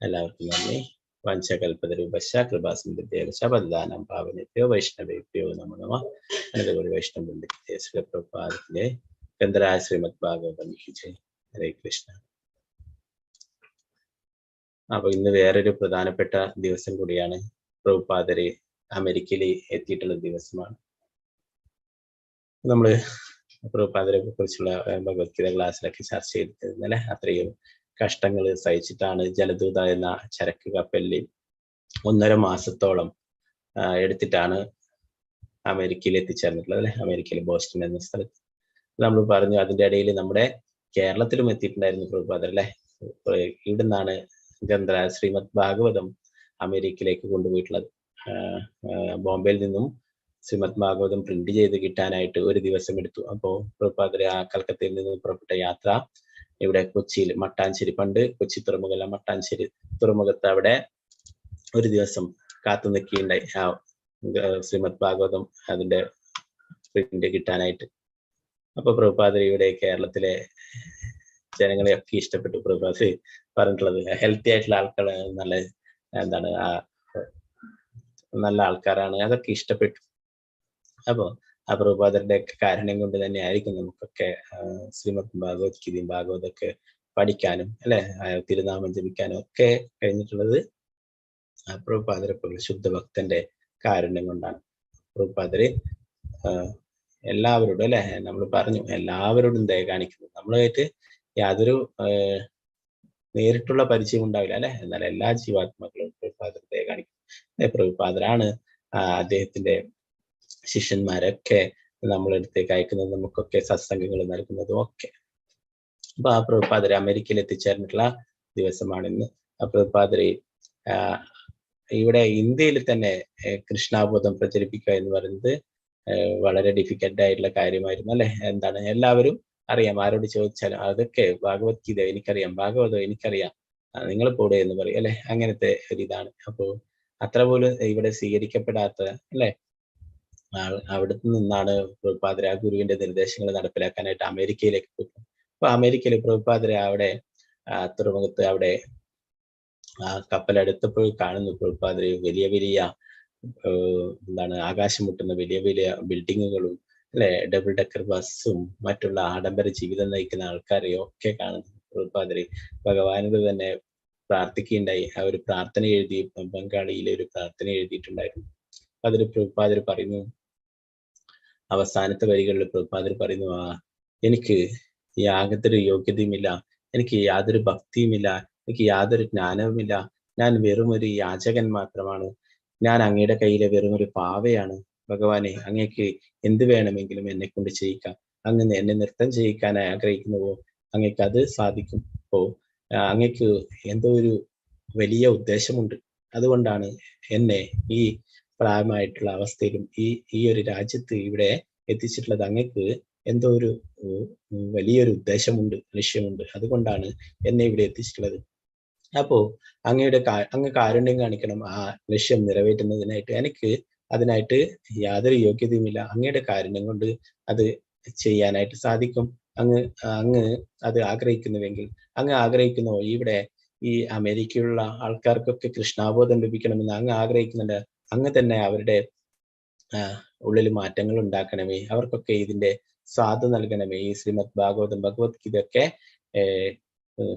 എല്ലാവർക്കും നന്ദി. വഞ്ചകൽപതരൂപശ കൃപാസിന്ധുഭ്യേവ പദദാനം പാവനേഭ്യോ വൈഷ്ണവേഭ്യോ നമോ നമഃ. അനന്തപുരി വൈഷ്ണവവൃന്ദേ ശ്രീ പ്രഭുപാദത്തിന്റെ ഗന്ധരായ ശ്രീമദ് ഭാഗവതം കി ജയ്. ഹരേ കൃഷ്ണ. അപ്പൊ ഇന്ന് വേറൊരു പ്രധാനപ്പെട്ട ദിവസം കൂടിയാണ്. പ്രഭുപാദര് അമേരിക്കയിൽ എത്തിയിട്ടുള്ള ദിവസമാണ്. നമ്മള് പ്രഭുപാദരെ കുറിച്ചുള്ള ഭഗവത്ഗീത ക്ലാസ്സിലൊക്കെ ചർച്ച ചെയ്തിരുന്നല്ലേ. അത്രയും കഷ്ടങ്ങൾ സഹിച്ചിട്ടാണ് ജലദൂത എന്ന ചരക്ക് കപ്പലിൽ 1.5 മാസത്തോളം എടുത്തിട്ടാണ് അമേരിക്കയിൽ എത്തിച്ചേർന്നിട്ടുള്ളത് അല്ലെ. അമേരിക്കയിൽ ബോസ്റ്റൺ എന്ന സ്ഥലത്ത് നമ്മൾ പറഞ്ഞു. അതിന്റെ ഇടയിൽ നമ്മുടെ കേരളത്തിലും എത്തിയിട്ടുണ്ടായിരുന്നു പ്രഭുപാദർ അല്ലെ. ഇവിടുന്നാണ് ശ്രീമദ് ഭാഗവതം അമേരിക്കയിലേക്ക് കൊണ്ടുപോയിട്ടുള്ളത്. ബോംബെയിൽ നിന്നും ശ്രീമദ് ഭാഗവതം പ്രിന്റ് ചെയ്ത് കിട്ടാനായിട്ട് 1 ദിവസം എടുത്തു. അപ്പോ പ്രഭുപാദര് ആ കൽക്കത്തയിൽ നിന്ന് പുറപ്പെട്ട യാത്ര ഇവിടെ കൊച്ചിയിൽ മട്ടാഞ്ചേരി, പണ്ട് കൊച്ചി തുറമുഖമല്ല മട്ടാഞ്ചേരി തുറമുഖത്ത് അവിടെ 1 ദിവസം കാത്തു നിൽക്കുകയുണ്ടായി ആ ശ്രീമദ് ഭാഗവതം അതിന്റെ പ്രിന്റ് കിട്ടാനായിട്ട്. അപ്പൊ പ്രഭുപാദര് ഇവിടെ കേരളത്തിലെ ജനങ്ങളെയൊക്കെ ഇഷ്ടപ്പെട്ടു. പ്രഭുപാദര് പറഞ്ഞിട്ടുള്ളത് ഹെൽത്തി ആയിട്ടുള്ള ആൾക്കാർ നല്ല ആൾക്കാരാണ്, അതൊക്കെ ഇഷ്ടപ്പെട്ടു. അപ്പോ ആ പ്രഭുപാദരുടെ കാരുണ്യം കൊണ്ട് തന്നെ ആയിരിക്കും നമുക്കൊക്കെ ശ്രീമദ് ഭഗവത്ഗീതയും ഭാഗവതമൊക്കെ പഠിക്കാനും അല്ലെ, തിരുനാമം ജപിക്കാനും ഒക്കെ കഴിഞ്ഞിട്ടുള്ളത് ആ പ്രഭുപാദരെ പോലെ ശുദ്ധ ഭക്തന്റെ കാരുണ്യം കൊണ്ടാണ്. പ്രഭുപാദര് എല്ലാവരോടും അല്ലെ നമ്മൾ പറഞ്ഞു എല്ലാവരോടും ദയ കാണിക്കുന്നത്. നമ്മളുമായിട്ട് യാതൊരു നേരിട്ടുള്ള പരിചയം ഉണ്ടാവില്ല അല്ലെ, എന്നാൽ എല്ലാ ജീവാത്മാക്കളും പ്രഭുപാദർ ദയ കാണിക്കുന്നു. പ്രഭുപാദരാണ് അദ്ദേഹത്തിന്റെ ശിഷ്യന്മാരൊക്കെ നമ്മളടുത്തേക്ക് അയക്കുന്നത്, നമുക്കൊക്കെ സത്സംഗങ്ങൾ നൽകുന്നതും ഒക്കെ. അപ്പൊ ആ പ്രഭുപാദര് അമേരിക്കയിൽ എത്തിച്ചേർന്നിട്ടുള്ള ദിവസമാണിന്ന്. ആ പ്രഭുപാദര് ഇവിടെ ഇന്ത്യയിൽ തന്നെ കൃഷ്ണാബോധം പ്രചരിപ്പിക്കുക എന്ന് പറയുന്നത് വളരെ ഡിഫിക്കൽട്ട് ആയിട്ടുള്ള കാര്യമായിരുന്നു അല്ലെ. എന്താണ്, എല്ലാവരും അറിയാം, ആരോട് ചോദിച്ചാലും അതൊക്കെ ഭഗവത്ഗീത എനിക്കറിയാം, ഭാഗവതം എനിക്കറിയാം, നിങ്ങൾ പോടെ എന്ന് പറയും അല്ലെ. അങ്ങനത്തെ ഒരിതാണ്. അപ്പോ അത്ര പോലും ഇവിടെ സ്വീകരിക്കപ്പെടാത്ത അല്ലെ, അവിടുത്തെ നിന്നാണ് പ്രഭുപാദര് ആ ഗുരുവിന്റെ നിർദ്ദേശങ്ങൾ നടപ്പിലാക്കാനായിട്ട് അമേരിക്കയിലേക്ക് പോയി. അപ്പൊ അമേരിക്കയിൽ പ്രഭുപാദര് അവിടെ തുറമുഖത്ത് അവിടെ കപ്പലെടുത്തപ്പോൾ കാണുന്നു പ്രഭുപാദര് വലിയ വലിയ എന്താണ് ആകാശം മുട്ടുന്ന വലിയ വലിയ ബിൽഡിങ്ങുകളും അല്ലെ, ഡബിൾ ഡെക്കർ ബസ്സും മറ്റുള്ള ആഡംബര ജീവിതം നയിക്കുന്ന ആൾക്കാരെയും ഒക്കെ കാണുന്നു. പ്രഭുപാദര് ഭഗവാനോട് തന്നെ പ്രാർത്ഥിക്കുകയുണ്ടായി. ആ ഒരു പ്രാർത്ഥന എഴുതി, ബംഗാളിയിലെ ഒരു പ്രാർത്ഥന എഴുതിയിട്ടുണ്ടായിരുന്നു. അതിൽ പ്രഭുപാദര് പറയുന്നു, അവസാനത്തെ വരികളിൽ പ്രഭുപാദര് പറയുന്നു, എനിക്ക് യാതൊരു യോഗ്യതയുമില്ല, എനിക്ക് യാതൊരു ഭക്തിയുമില്ല, എനിക്ക് യാതൊരു ജ്ഞാനവുമില്ല, ഞാൻ വെറും ഒരു യാചകൻ മാത്രമാണ്, ഞാൻ അങ്ങയുടെ കയ്യിലെ വെറും ഒരു പാവയാണ്. ഭഗവാനെ, അങ്ങേക്ക് എന്ത് വേണമെങ്കിലും എന്നെ കൊണ്ട് ചെയ്യിക്കാം. അങ്ങ് എന്നെ നൃത്തം ചെയ്യിക്കാൻ ആഗ്രഹിക്കുന്നുവോ അങ്ങേക്ക് അത് സാധിക്കും. അപ്പോ അങ്ങേക്ക് എന്തോ ഒരു വലിയ ഉദ്ദേശമുണ്ട്, അതുകൊണ്ടാണ് എന്നെ ഈ പ്രായമായിട്ടുള്ള അവസ്ഥയിലും ഈ ഒരു രാജ്യത്ത് ഇവിടെ എത്തിച്ചിട്ടുള്ളത്. അങ്ങേക്ക് എന്തോ ഒരു വലിയൊരു ഉദ്ദേശമുണ്ട്, ലക്ഷ്യമുണ്ട്, അതുകൊണ്ടാണ് എന്നെ ഇവിടെ എത്തിച്ചിട്ടുള്ളത്. അപ്പോ അങ്ങ് കാരുണ്യം കാണിക്കണം ആ ലക്ഷ്യം നിറവേറ്റുന്നതിനായിട്ട്. എനിക്ക് അതിനായിട്ട് യാതൊരു യോഗ്യതയുമില്ല, അങ്ങയുടെ കാരുണ്യം കൊണ്ട് അത് ചെയ്യാനായിട്ട് സാധിക്കും. അങ്ങ് അത് ആഗ്രഹിക്കുന്നുവെങ്കിൽ, അങ്ങ് ആഗ്രഹിക്കുന്നു ഇവിടെ ഈ അമേരിക്കയിലുള്ള ആൾക്കാർക്കൊക്കെ കൃഷ്ണാബോധം ലഭിക്കണമെന്ന് അങ്ങ് ആഗ്രഹിക്കുന്നുണ്ട്. അങ്ങ് തന്നെ അവരുടെ ഉള്ളിൽ മാറ്റങ്ങൾ ഉണ്ടാക്കണമേ, അവർക്കൊക്കെ ഇതിന്റെ സ്വാദ് നൽകണമേ, ഈ ശ്രീമദ് ഭാഗവതം ഭഗവത്ഗീതയൊക്കെ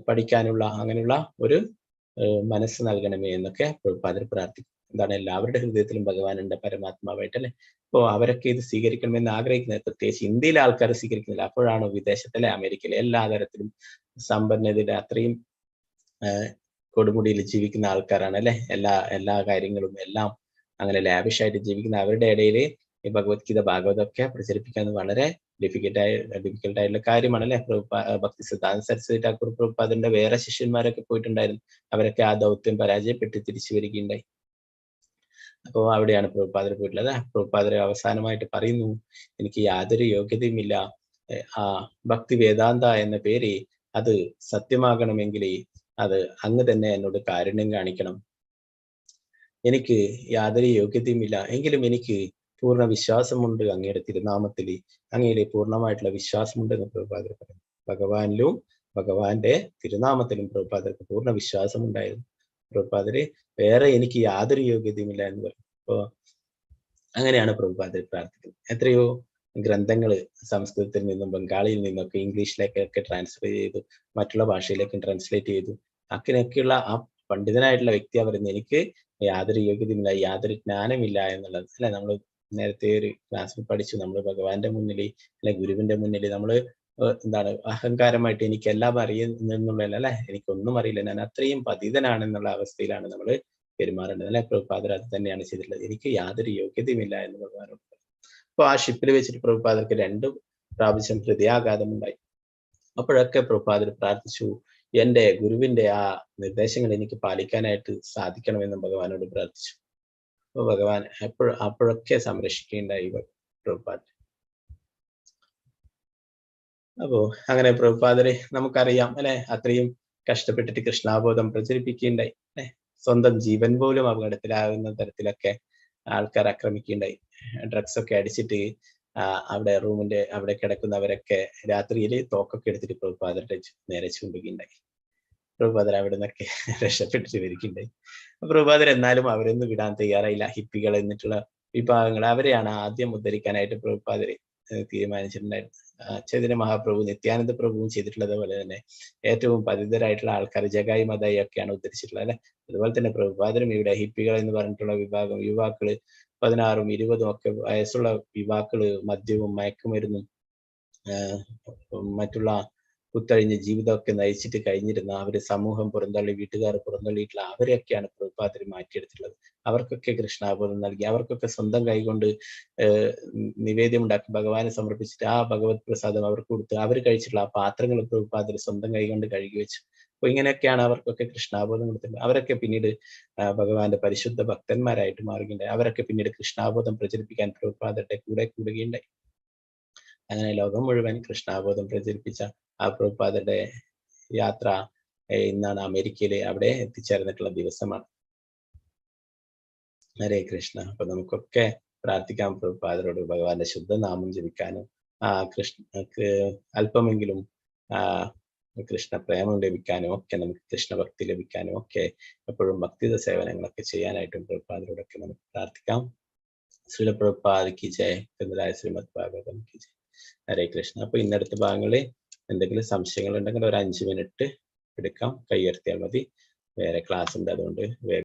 പഠിക്കാനുള്ള അങ്ങനെയുള്ള ഒരു മനസ്സ് നൽകണമേ എന്നൊക്കെ പ്രഭുപാദർ പ്രാർത്ഥിക്കും. എന്താണ്, എല്ലാവരുടെ ഹൃദയത്തിലും ഭഗവാനുണ്ട് പരമാത്മാവായിട്ടല്ലേ. അപ്പോൾ അവരൊക്കെ ഇത് സ്വീകരിക്കണമെന്ന് ആഗ്രഹിക്കുന്നത്, പ്രത്യേകിച്ച് ഇന്ത്യയിലെ ആൾക്കാർ സ്വീകരിക്കുന്നില്ല. അപ്പോഴാണ് വിദേശത്തിലെ അമേരിക്കയിലെ എല്ലാ തരത്തിലും സമ്പന്നതയിലെ അത്രയും കൊടുമുടിയിൽ ജീവിക്കുന്ന ആൾക്കാരാണ് അല്ലെ. എല്ലാ കാര്യങ്ങളും എല്ലാം അങ്ങനെ ലാവിഷായിട്ട് ജീവിക്കുന്ന അവരുടെ ഇടയിൽ ഈ ഭഗവത്ഗീത ഭാഗവതമൊക്കെ പ്രചരിപ്പിക്കുന്നത് വളരെ ഡിഫിക്കൽട്ടായിട്ടുള്ള കാര്യമാണ് അല്ലെ. ഭക്തി സിദ്ധാന്ത സരസ്വതി ഠാക്കൂർ പ്രഭുപാദന്റെ വേറെ ശിഷ്യന്മാരൊക്കെ പോയിട്ടുണ്ടായിരുന്നു. അവരൊക്കെ ആ ദൗത്യം പരാജയപ്പെട്ട് തിരിച്ചു വരികയുണ്ടായി. അപ്പോൾ അവിടെയാണ് പ്രഭുപാദർ പോയിട്ടുള്ളത്. പ്രഭുപാദർ അവസാനമായിട്ട് പറയുന്നു, എനിക്ക് യാതൊരു യോഗ്യതയുമില്ല, ആ ഭക്തി വേദാന്ത എന്ന പേര് അത് സത്യമാകണമെങ്കിൽ അത് അങ്ങ് തന്നെ എന്നോട് കാരുണ്യം കാണിക്കണം. എനിക്ക് യാതൊരു യോഗ്യതയുമില്ല, എങ്കിലും എനിക്ക് പൂർണ്ണ വിശ്വാസമുണ്ട് അങ്ങയുടെ തിരുനാമത്തിൽ, അങ്ങയുടെ പൂർണ്ണമായിട്ടുള്ള വിശ്വാസമുണ്ട് എന്ന് പ്രഭുപാദർ പറയുന്നു. ഭഗവാനിലും ഭഗവാന്റെ തിരുനാമത്തിലും പ്രഭുപാദർക്ക് പൂർണ്ണ വിശ്വാസം ഉണ്ടായിരുന്നു. പ്രഭുപാദര് വേറെ എനിക്ക് യാതൊരു യോഗ്യതയുമില്ല എന്ന് പറയും. അപ്പോ അങ്ങനെയാണ് പ്രഭുപാദർ പ്രാർത്ഥിക്കുന്നത്. എത്രയോ ഗ്രന്ഥങ്ങള് സംസ്കൃതത്തിൽ നിന്നും ബംഗാളിയിൽ നിന്നൊക്കെ ഇംഗ്ലീഷിലേക്കൊക്കെ ട്രാൻസ്ഫർ ചെയ്തു, മറ്റുള്ള ഭാഷയിലേക്കും ട്രാൻസ്ലേറ്റ് ചെയ്തു. അങ്ങനെയൊക്കെയുള്ള ആ പണ്ഡിതനായിട്ടുള്ള വ്യക്തി പറയുന്നത്, എനിക്ക് യാതൊരു യോഗ്യതയുമില്ല, യാതൊരു ജ്ഞാനമില്ല എന്നുള്ളത് അല്ലെ. നമ്മൾ നേരത്തെ ഒരു ക്ലാസ്സിൽ പഠിച്ചു, നമ്മൾ ഭഗവാന്റെ മുന്നിൽ അല്ലെ ഗുരുവിന്റെ മുന്നിൽ നമ്മൾ എന്താണ് അഹങ്കാരമായിട്ട് എനിക്കെല്ലാം അറിയുന്നുള്ള അല്ലെ, എനിക്കൊന്നും അറിയില്ല, ഞാൻ അത്രയും പതിതനാണെന്നുള്ള അവസ്ഥയിലാണ് നമ്മൾ പെരുമാറേണ്ടത് അല്ലെ. പ്രഭുപാദർ അത് തന്നെയാണ് ചെയ്തിട്ടുള്ളത്, എനിക്ക് യാതൊരു യോഗ്യതയുമില്ല എന്ന് ഭഗവാനോട്. അപ്പൊ ആ ഷിപ്പിൽ വെച്ചിട്ട് പ്രഭുപാദർക്ക് 2 പ്രാവശ്യം ഹൃദയാഘാതം ഉണ്ടായി. അപ്പോഴൊക്കെ പ്രഭുപാദർ പ്രാർത്ഥിച്ചു, എന്റെ ഗുരുവിന്റെ ആ നിർദ്ദേശങ്ങൾ എനിക്ക് പാലിക്കാനായിട്ട് സാധിക്കണമെന്ന് ഭഗവാനോട് പ്രാർത്ഥിച്ചു. അപ്പൊ ഭഗവാൻ അപ്പോഴൊക്കെ സംരക്ഷിക്കുകയുണ്ടായി പ്രഭുപാദർ. അപ്പോ അങ്ങനെ പ്രഭുപാദരെ നമുക്കറിയാം അല്ലെ, അത്രയും കഷ്ടപ്പെട്ടിട്ട് കൃഷ്ണാബോധം പ്രചരിപ്പിക്കുകയുണ്ടായി അല്ലെ. സ്വന്തം ജീവൻ പോലും അപകടത്തിലാകുന്ന തരത്തിലൊക്കെ ആൾക്കാർ ആക്രമിക്കുകയുണ്ടായി. ഡ്രഗ്സ് ഒക്കെ അടിച്ചിട്ട് അവിടെ റൂമിന്റെ അവിടെ കിടക്കുന്നവരൊക്കെ രാത്രിയിൽ തോക്കൊക്കെ എടുത്തിട്ട് പ്രഭുപാദരുടെ നേരെ ചൂണ്ടുകയുണ്ടായി. പ്രഭുപാദർ അവിടെ നിന്നൊക്കെ രക്ഷപ്പെട്ടിട്ട് വരികയുണ്ടായി. പ്രഭുപാദർ എന്നാലും അവരൊന്നും വിടാൻ തയ്യാറായില്ല. ഹിപ്പികൾ എന്നിട്ടുള്ള വിഭാഗങ്ങൾ അവരെയാണ് ആദ്യം ഉദ്ധരിക്കാനായിട്ട് പ്രഭുപാദർ തീരുമാനിച്ചിട്ടുണ്ടായിരുന്നു. ചൈതന്യ മഹാപ്രഭു നിത്യാനന്ദ പ്രഭുവും ചെയ്തിട്ടുള്ളത് പോലെ തന്നെ ഏറ്റവും പതിതരായിട്ടുള്ള ആൾക്കാർ ജഗായി മതായി ഒക്കെയാണ് ഉദ്ധരിച്ചിട്ടുള്ളത് അല്ലെ. അതുപോലെ തന്നെ പ്രഭുപാദരും ഇവിടെ ഹിപ്പികൾ എന്ന് പറഞ്ഞിട്ടുള്ള വിഭാഗം യുവാക്കള് 16ഉം 20ഉം ഒക്കെ വയസ്സുള്ള യുവാക്കള് മദ്യവും മയക്കുമരുന്നും മറ്റുള്ള കുത്തഴിഞ്ഞ ജീവിതമൊക്കെ നയിച്ചിട്ട് കഴിഞ്ഞിരുന്ന അവര് സമൂഹം പുറന്തള്ളി, വീട്ടുകാർ പുറന്തള്ളിയിട്ടുള്ള അവരെയൊക്കെയാണ് പ്രഭുപാദർ മാറ്റിയെടുത്തിട്ടുള്ളത്. അവർക്കൊക്കെ കൃഷ്ണാബോധം നൽകി, അവർക്കൊക്കെ സ്വന്തം കൈകൊണ്ട് നിവേദ്യം ഉണ്ടാക്കി ഭഗവാനെ സമർപ്പിച്ചിട്ട് ആ ഭഗവത് പ്രസാദം അവർക്ക് കൊടുത്ത് അവർ കഴിച്ചിട്ടുള്ള ആ പാത്രങ്ങൾ പ്രഭുപാദർ സ്വന്തം കൈകൊണ്ട് കഴുകി വെച്ചു. അപ്പൊ ഇങ്ങനെയൊക്കെയാണ് അവർക്കൊക്കെ കൃഷ്ണാബോധം കൊടുത്തിട്ടുള്ളത്. അവരൊക്കെ പിന്നീട് ഭഗവാന്റെ പരിശുദ്ധ ഭക്തന്മാരായിട്ട് മാറുകയുണ്ടായി. അവരൊക്കെ പിന്നീട് കൃഷ്ണാബോധം പ്രചരിപ്പിക്കാൻ പ്രഭുപാദരുടെ കൂടെ കൂടുകയുണ്ടായി. അങ്ങനെ ലോകം മുഴുവൻ കൃഷ്ണാബോധം പ്രചരിപ്പിച്ച ആ പ്രഭുപാദരുടെ യാത്ര ഇന്നാണ് അമേരിക്കയിലെ അവിടെ എത്തിച്ചേർന്നിട്ടുള്ള ദിവസമാണ്. ഹരേ കൃഷ്ണ. അപ്പൊ നമുക്കൊക്കെ പ്രാർത്ഥിക്കാം പ്രഭുപാദരോട് ഭഗവാന്റെ ശുദ്ധനാമം ജപിക്കാനും അല്പമെങ്കിലും കൃഷ്ണ പ്രേമം ലഭിക്കാനും ഒക്കെ, നമുക്ക് കൃഷ്ണഭക്തി ലഭിക്കാനും ഒക്കെ എപ്പോഴും ഭക്തിത സേവനങ്ങളൊക്കെ ചെയ്യാനായിട്ടും പ്രഭുപാദരോടൊക്കെ നമുക്ക് പ്രാർത്ഥിക്കാം. ശ്രീല പ്രഭുപാദ് കി ജയ്, ശ്രീമദ് ഭാഗവതം കി ജയ്. ഹരേ കൃഷ്ണ. അപ്പൊ ഇന്നടുത്ത ഭാഗങ്ങളിൽ എന്തെങ്കിലും സംശയങ്ങൾ ഉണ്ടെങ്കിൽ ഒരു 5 മിനിറ്റ് എടുക്കാം, കൈയുയർത്തിയാൽ മതി. വേറെ ക്ലാസ് ഉണ്ട്, അതുകൊണ്ട്